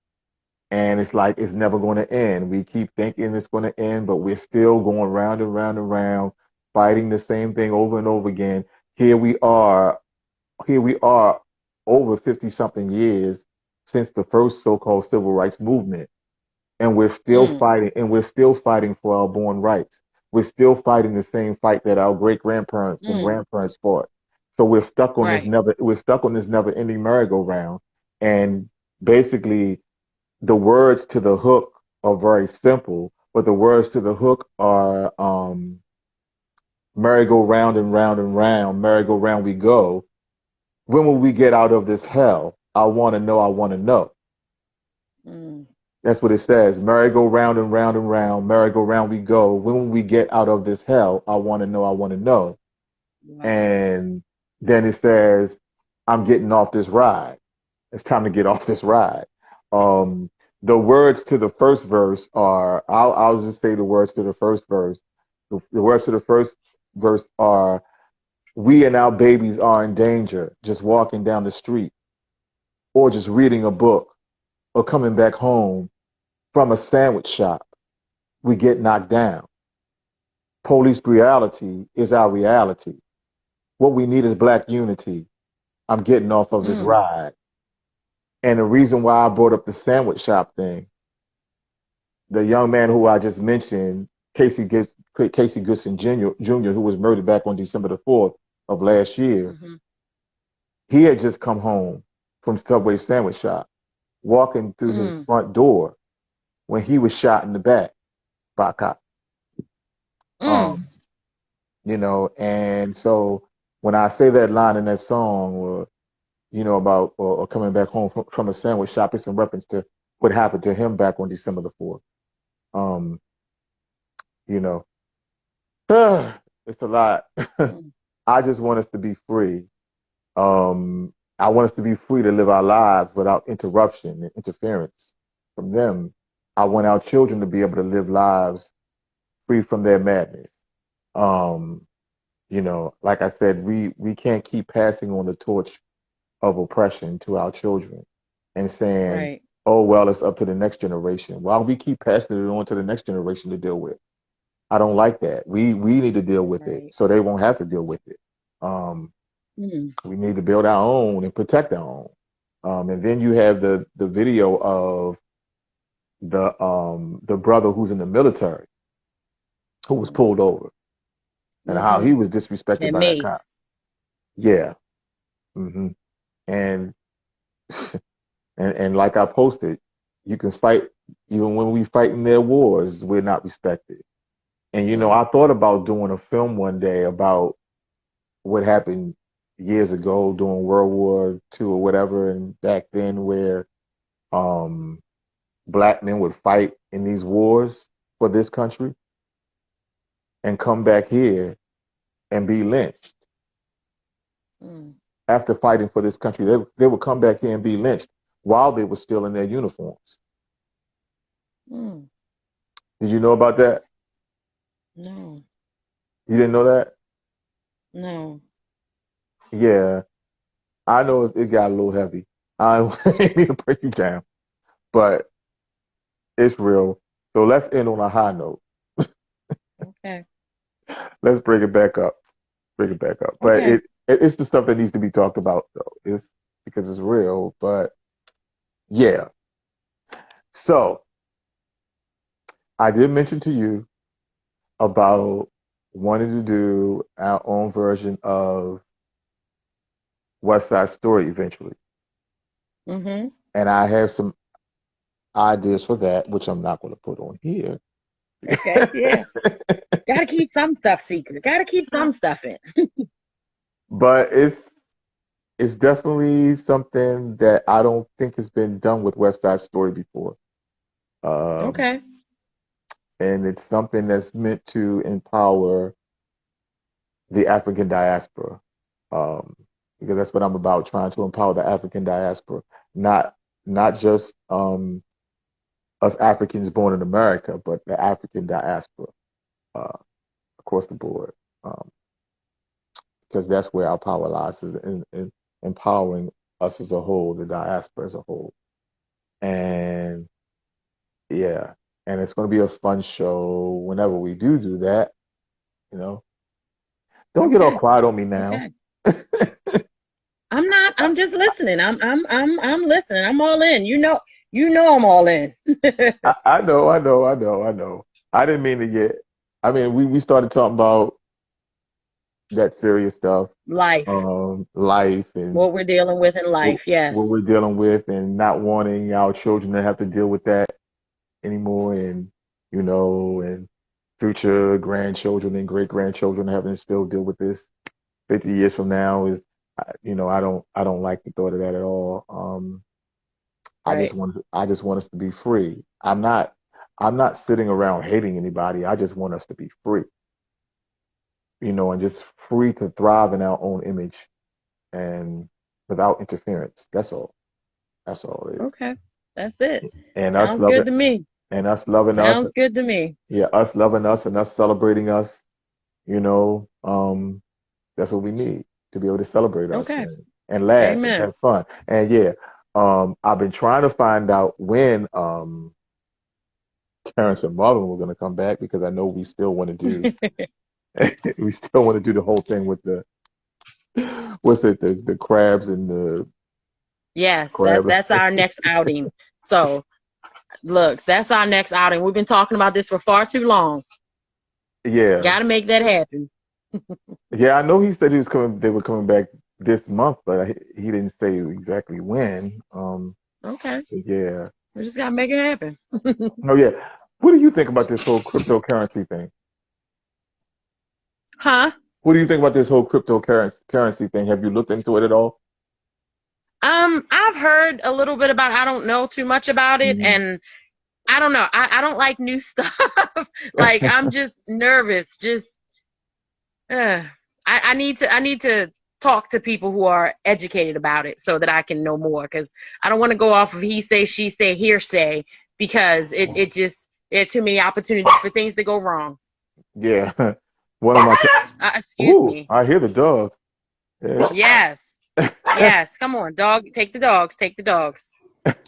And it's like it's never going to end. We keep thinking it's going to end, but we're still going round and round and round, fighting the same thing over and over again. Here we are here we are over 50 something years since the first so-called civil rights movement. and we're still Mm. fighting, and we're still fighting for our born rights. We're still fighting the same fight that our great grandparents and Mm. grandparents fought. So Right. we're stuck on this never ending merry-go-round. And basically the words to the hook are very simple, but the words to the hook are merry-go-round and round and round, merry-go-round we go. When will we get out of this hell? I want to know, I want to know. Mm. That's what it says. Merry-go-round and round and round, merry-go-round we go. When will we get out of this hell? I want to know, I want to know. Wow. And then it says, I'm getting off this ride. It's time to get off this ride. Um, the words to the first verse are, I'll just say the words to the first verse. The words to the first verse are, we and our babies are in danger just walking down the street or just reading a book or coming back home from a sandwich shop. We get knocked down. Police brutality is our reality. What we need is black unity. I'm getting off of this Mm. ride. And the reason why I brought up the sandwich shop thing, the young man who I just mentioned, Casey Goodson Jr., who was murdered back on December the 4th of last year, Mm-hmm. he had just come home from Subway sandwich shop, walking through his Mm. front door when he was shot in the back by a cop. Mm. Um, and so when I say that line in that song, or about or coming back home from a sandwich shop, it's in reference to what happened to him back on December the 4th. Um, you know, it's a lot. Mm. I just want us to be free. I want us to be free to live our lives without interruption and interference from them. I want our children to be able to live lives free from their madness. Um, like I said, we can't keep passing on the torch of oppression to our children and saying, Right. oh, well, it's up to the next generation. While we keep passing it on to the next generation to deal with. I don't like that. We need to deal with it Right. so they won't have to deal with it. Um, Mm. we need to build our own and protect our own. And then you have the video of the brother who's in the military who was Mm. pulled over and how Mm-hmm. he was disrespected And by that cop. Mace. Yeah. hmm And and like I posted, you can fight even when we fight in their wars, we're not respected. And Mm. I thought about doing a film one day about what happened years ago during World War II or whatever, and back then where um, black men would fight in these wars for this country and come back here and be lynched Mm. after fighting for this country. They would come back here and be lynched while they were still in their uniforms. Mm. Did you know about that? No. You didn't know that? No. Yeah, I know it got a little heavy. I didn't mean to bring you down, but it's real. So let's end on a high note. Okay. Let's bring it back up. Bring it back up. But Okay. it's the stuff that needs to be talked about though. It's because it's real. But yeah. So I did mention to you about wanting to do our own version of West Side Story eventually. Mm-hmm. And I have some ideas for that, which I'm not going to put on here. Okay. Yeah. Gotta keep some stuff secret. Gotta keep some stuff in. But it's definitely something that I don't think has been done with West Side Story before. Um, Okay. and it's something that's meant to empower the African diaspora, um, because that's what I'm about, trying to empower the African diaspora, not not just us Africans born in America, but the African diaspora uh, across the board, um, because that's where our power lies, is in empowering us as a whole, the diaspora as a whole, and yeah, and it's going to be a fun show whenever we do that. You know, don't get all Okay. quiet on me now. Okay. I'm not. I'm just listening. I'm listening. I'm all in. You know I'm all in. I know, I know, I know, I know. I didn't mean to get. I mean, we started talking about that serious stuff, Life. life and What we're dealing with in what, life. what Yes. we're dealing with, and not wanting our children to have to deal with that anymore, and and future grandchildren and great grandchildren having to still deal with this 50 years from now is, I don't like the thought of that at all. Right. I just want us to be free. I'm not sitting around hating anybody. I just want us to be free, and just free to thrive in our own image and without interference. That's all. That's all it is. Okay. That's it. And us Sounds loving good to me. and us loving us, Sounds good to me. yeah, us loving us and us celebrating us, you know, um, that's what we need to be able to celebrate us Okay. and laugh and Amen. have fun. And yeah, I've been trying to find out when Terrence and Marvin were going to come back, because I know we still want to do we still want to do the whole thing with the what's it, the crabs and the Yes, that's crab. that's our next outing. So, look, that's our next outing. We've been talking about this for far too long. Yeah. Got to make that happen. Yeah, I know he said he was coming, they were coming back this month, but he didn't say exactly when. Okay. Yeah. We just got to make it happen. Oh yeah. What do you think about this whole cryptocurrency thing? Huh? What do you think about this whole cryptocurrency thing? Have you looked into it at all? I've heard a little bit about it. I don't know too much about it, Hmm. and I don't know. I don't like new stuff. Like, I'm just nervous. Just I need to talk to people who are educated about it so that I can know more, because I don't want to go off of he say, she say, hearsay, because it just, there are too many opportunities for things to go wrong. Yeah. One of my Excuse Ooh, me. I hear the dog. Yeah. Yes. Yes. Come on, dog. Take the dogs. Take the dogs.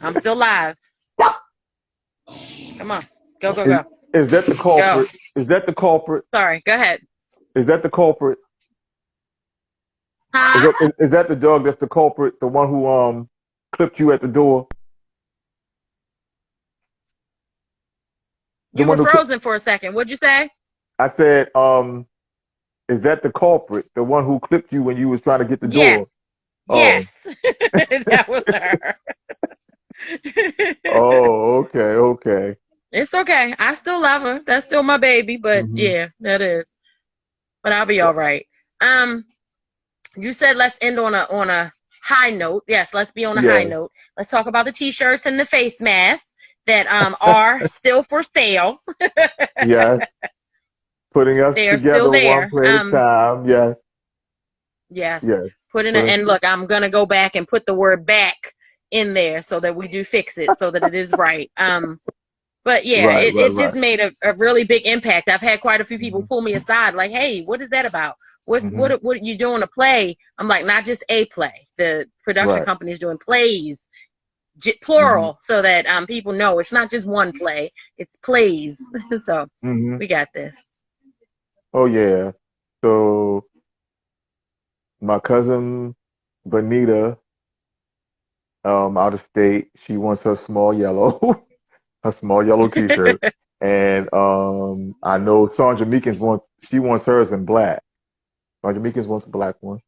I'm still live. Come on. Go, go, Is go. is that the Go. culprit? Is that the culprit? Sorry. Go ahead. Is that the culprit? Is Huh? that, is that the dog that's the culprit? The one who clipped you at the door? The You were one who frozen for a second. What'd you say? I said, is that the culprit? The one who clipped you when you was trying to get the Yes. door? Oh. Yes. That was her. Oh, okay, okay. It's okay. I still love her. That's still my baby, but Hmm. yeah, that is. But I'll be all right. Um, you said let's end on a high note. Yes, let's be on a high Yeah, note. Let's talk about the t-shirts and the face masks that are still for sale. yes. Putting us They are still together one there. play at a time. Yes, Yes. yes. Put in a, Put us. and look, I'm gonna go back and put the word back in there so that we do fix it so that it is right. But yeah, Right, right, it right. just made a really big impact. I've had quite a few people Hmm. pull me aside, like, "Hey, what is that about? Hmm. What are you doing a play?" I'm like, "Not just a play. The production Right. company is doing plays, Hmm. plural, so that people know it's not just one play; it's plays." So Hmm. we got this. Oh yeah. So my cousin Bonita, out of state, she wants her small yellow, her small yellow T-shirt, and I know Sandra Meekins wants hers in black. Sandra Meekins wants a black one.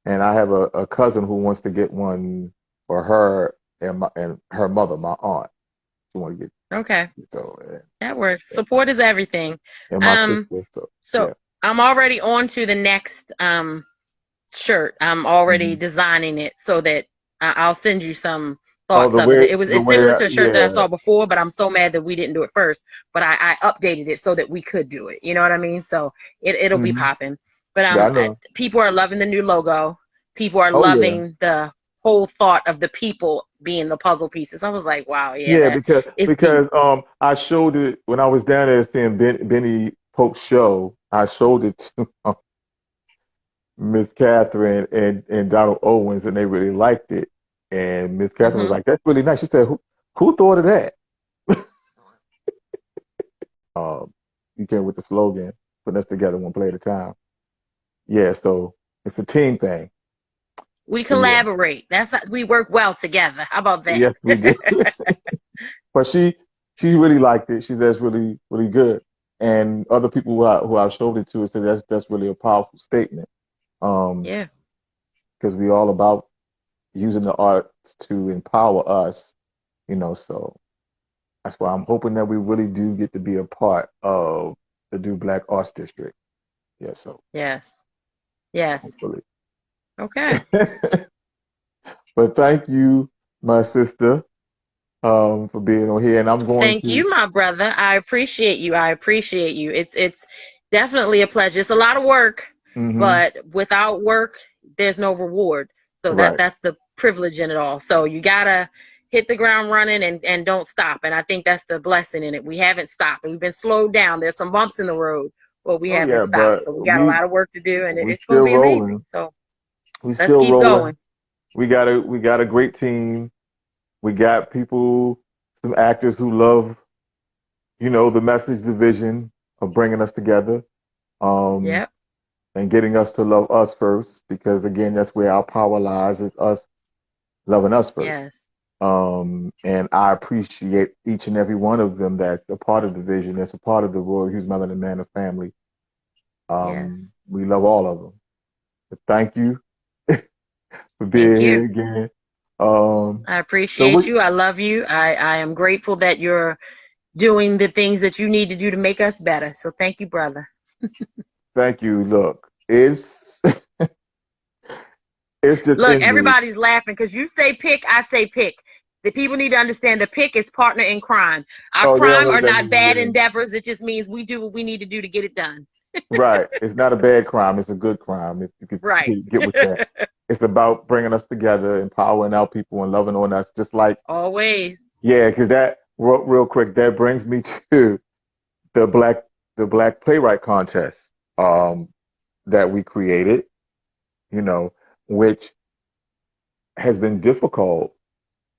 And I have a cousin who wants to get one for her and her mother, my aunt. She want to get Okay, so that works. Support is everything. and my Um, sister. So so yeah. I'm already on to the next shirt. I'm already Hmm. designing it so that I'll send you some Oh, thoughts of it. the It's way similar to a shirt that I yeah. saw before, but I'm so mad that we didn't do it first. But I updated it so that we could do it. You know what I mean? So it'll be Hmm. popping. But Yeah, I know. people are loving the new logo. People are Oh yeah. loving the whole thought of the people being the puzzle pieces. I was like, wow, yeah, Yeah, that because it's deep. because I showed it when I was down there seeing Benny Pope's show. I showed it to Miss Catherine and Donald Owens, and they really liked it. And Miss Catherine was Hmm. like, "That's really nice." She said, "Who thought of that?" You came with the slogan, "Putting us together one play at a time." Yeah, so it's a team thing. We Yeah. collaborate. That's how, we work well together. How about that? Yes, we do. But she really liked it. She said that's really really good. And other people who I showed it to said that's really a powerful statement. Um, Yeah. because we all about using the arts to empower us, so that's why I'm hoping that we really do get to be a part of the new Black Arts District. Yeah, so Yes. Yes. hopefully. Okay. But thank you, my sister, for being on here. And I'm going Thank to, you, my brother. I appreciate you. I appreciate you. It's definitely a pleasure. It's a lot of work, hmm but without work, there's no reward. So right. that's the privilege in it all. So you gotta hit the ground running and don't stop. And I think that's the blessing in it. We haven't stopped. We've been slowed down. There's some bumps in the road, but we Oh haven't yeah, stopped. but So we got a we lot of work to do, and we it's going to still be amazing. rolling. So We let's still keep rolling. going. We got a great team. We got people, some actors who love, the message, the vision of bringing us together, um, Yep. and getting us to love us first. Because again, that's where our power lies, is us loving us first. Yes. And I appreciate each and every one of them that's a part of the vision, that's a part of the Royal Hughes Melanin Manor family. Yes. We love all of them. But thank you for Thank being you. here again. Um, I so appreciate we, you. I love you. I am grateful that you're doing the things that you need to do to make us better. So thank you, brother. thank you. Look, it's just Look, in me. everybody's laughing because you say pick, I say pick. The people need to understand the pick is partner in crime. Our Oh, they don't crime know are what that not bad means. endeavors. It just means we do what we need to do to get it done. Right. It's not a bad crime. It's a good crime. If you could Right. get with that. It's about bringing us together, empowering our people, and loving on us. Just like, Always. yeah, because that real quick, that brings me to the black playwright contest, um, that we created, you know, which has been difficult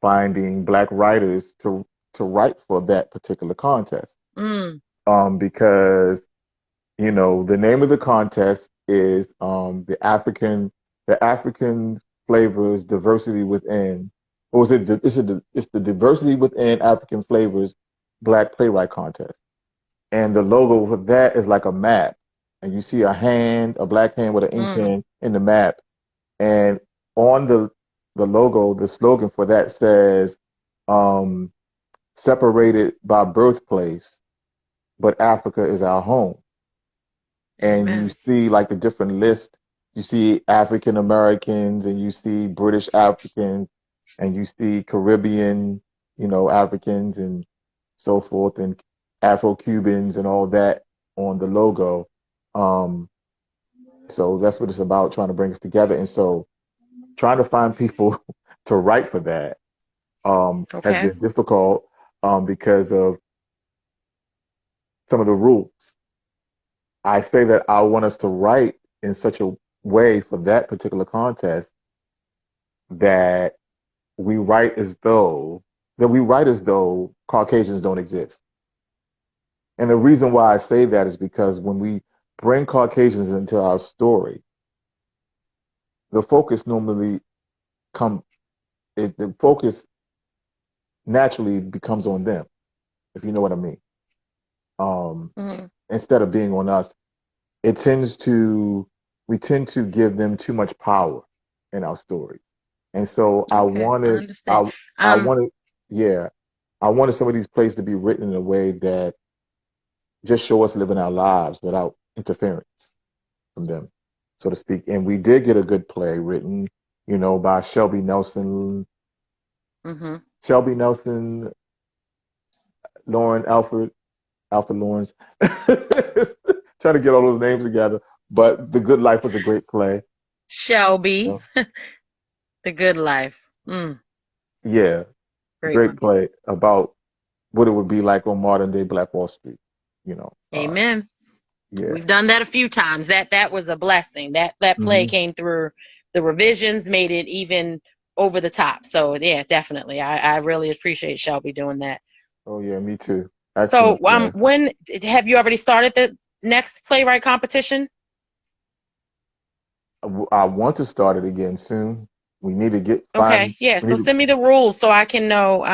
finding black writers to write for that particular contest. Mm, Because the name of the contest is the African flavors diversity within, or is it it's the diversity within African flavors Black playwright contest, and the logo for that is like a map, and you see a black hand with an ink mm. pen in the map, and on the logo, the slogan for that says, um, "Separated by birthplace, but Africa is our home." And you Amen. see like the different lists. You see African Americans, and you see British Africans, and you see Caribbean, Africans and so forth, and Afro Cubans and all that on the logo. Um, so that's what it's about, trying to bring us together. And so trying to find people to write for that has Okay. been difficult, because of some of the rules. I say that I want us to write in such a way for that particular contest that we write as though Caucasians don't exist. And the reason why I say that is because when we bring Caucasians into our story, the focus normally come the focus naturally becomes on them, if you know what I mean. Um, Mm, Instead of being on us, it tends to we tend to give them too much power in our story. And so okay. I understand. I Um, wanted, yeah, I wanted some of these plays to be written in a way that just show us living our lives without interference from them, so to speak. And we did get a good play written, by mhm. Shelby Nelson, Lauren Alfred Lawrence. Trying to get all those names together. But The Good Life was a great play. You Shelby, know? The Good Life. Mm, Yeah, great great one. play about what it would be like on modern day Black Wall Street. You know, Amen. yeah. We've done that a few times. That was a blessing. That play hmm came through. The revisions made it even over the top. So yeah, definitely. I really appreciate Shelby doing that. Oh yeah, me too. Excellent So play. when have you already started the next playwright competition? I want to start it again soon. We need to get Okay, find. yeah. We So need to, send me the rules so I can know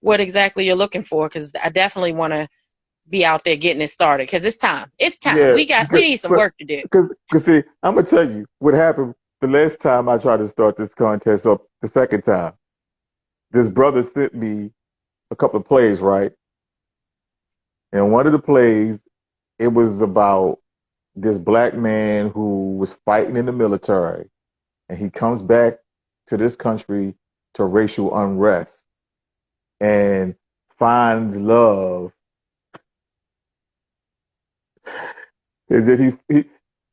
what exactly you're looking for, because I definitely want to be out there getting it started, because it's time. It's time. yeah, We need some work to do. because see, I'm gonna tell you what happened the last time I tried to start this contest up the second time. This brother sent me a couple of plays, right? And one of the plays, it was about this black man who was fighting in the military, and he comes back to this country to racial unrest and finds love. And then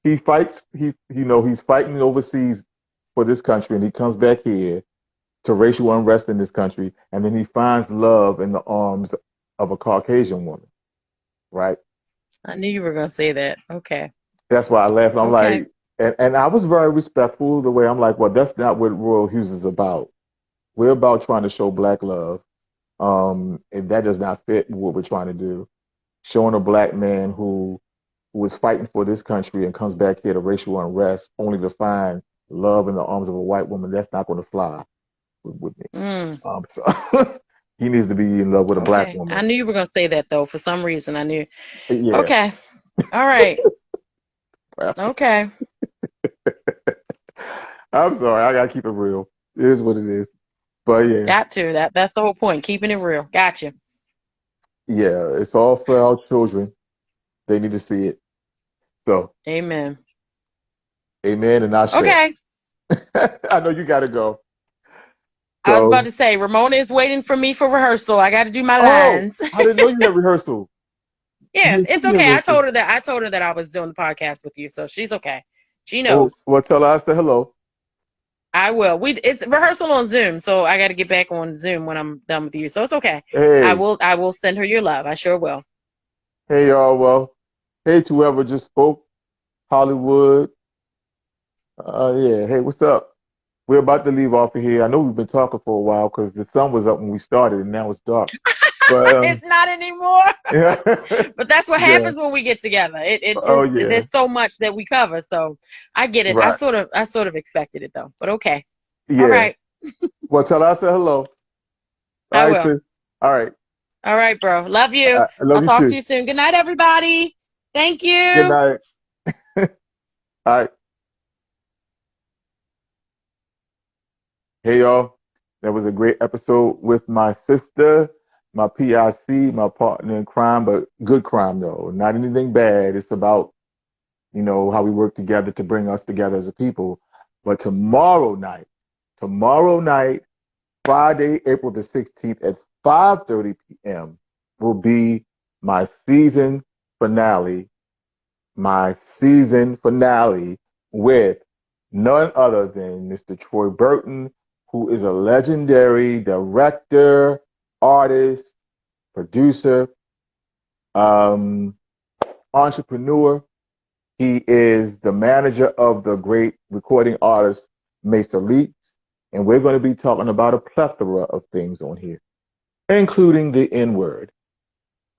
he fights. He's fighting overseas for this country, and he comes back here to racial unrest in this country, and then he finds love in the arms of a Caucasian woman, right? I knew you were gonna say that. Okay. That's why I laughed. I'm Okay. like, and I was very respectful the way I'm like, well, that's not what Royal Hughes is about. We're about trying to show black love. And that does not fit what we're trying to do. Showing a black man who is fighting for this country and comes back here to racial unrest only to find love in the arms of a white woman, that's not going to fly with me. Mm, So he needs to be in love with a black okay. woman. I knew you were gonna say that though. For some reason, I knew. Yeah. Okay. All right. Okay. I'm sorry. I gotta keep it real. It is what it is. But yeah, Got to. That's the whole point. Keeping it real. Gotcha. yeah, it's all for our children. They need to see it. So, Amen. amen and ashe. Okay. I know you gotta go. I was about So, to say, Ramona is waiting for me for rehearsal. I got to do my oh, lines. I didn't know you had rehearsal. You Yeah, didn't it's put me in okay. rehearsal. I told her that I was doing the podcast with you, so she's okay. She Oh, knows. well, tell her I said hello. I will. It's rehearsal on Zoom, so I got to get back on Zoom when I'm done with you. So it's okay. Hey, I will send her your love. I sure will. hey, y'all. Well, hey to whoever just spoke, Hollywood. Yeah. Hey, what's up? We're about to leave off of here. I know we've been talking for a while because the sun was up when we started, and now it's dark. But It's not anymore. yeah, But that's what yeah. happens when we get together. It Oh just yeah. there's so much that we cover. So I get it. Right. I sort of expected it though. But okay. All Yeah. right. Well, tell her I said hello. All I right, will. sis. All right. All right, bro. Love you. I love I'll you talk to too. you soon. Good night, everybody. Thank Good you. night. All right. Hey, y'all. That was a great episode with my sister, my PIC, my partner in crime, but good crime, though. Not anything bad. It's about, how we work together to bring us together as a people. But tomorrow night, Friday, April the 16th at 5:30 p.m. will be my season finale, my season finale with none other than Mr. Troy Burton, who is a legendary director, artist, producer, um, entrepreneur. He is the manager of the great recording artist Mesa Leaks, and we're going to be talking about a plethora of things on here, including the N word,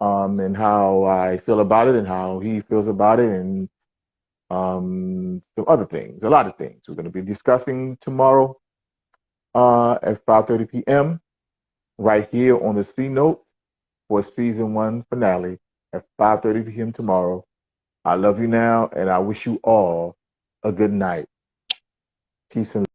and how I feel about it, and how he feels about it, and some other things, a lot of things. We're going to be discussing tomorrow at 5:30 p.m. right here on the C Note for season one finale at 5:30 p.m. tomorrow. I love you now, and I wish you all a good night. Peace and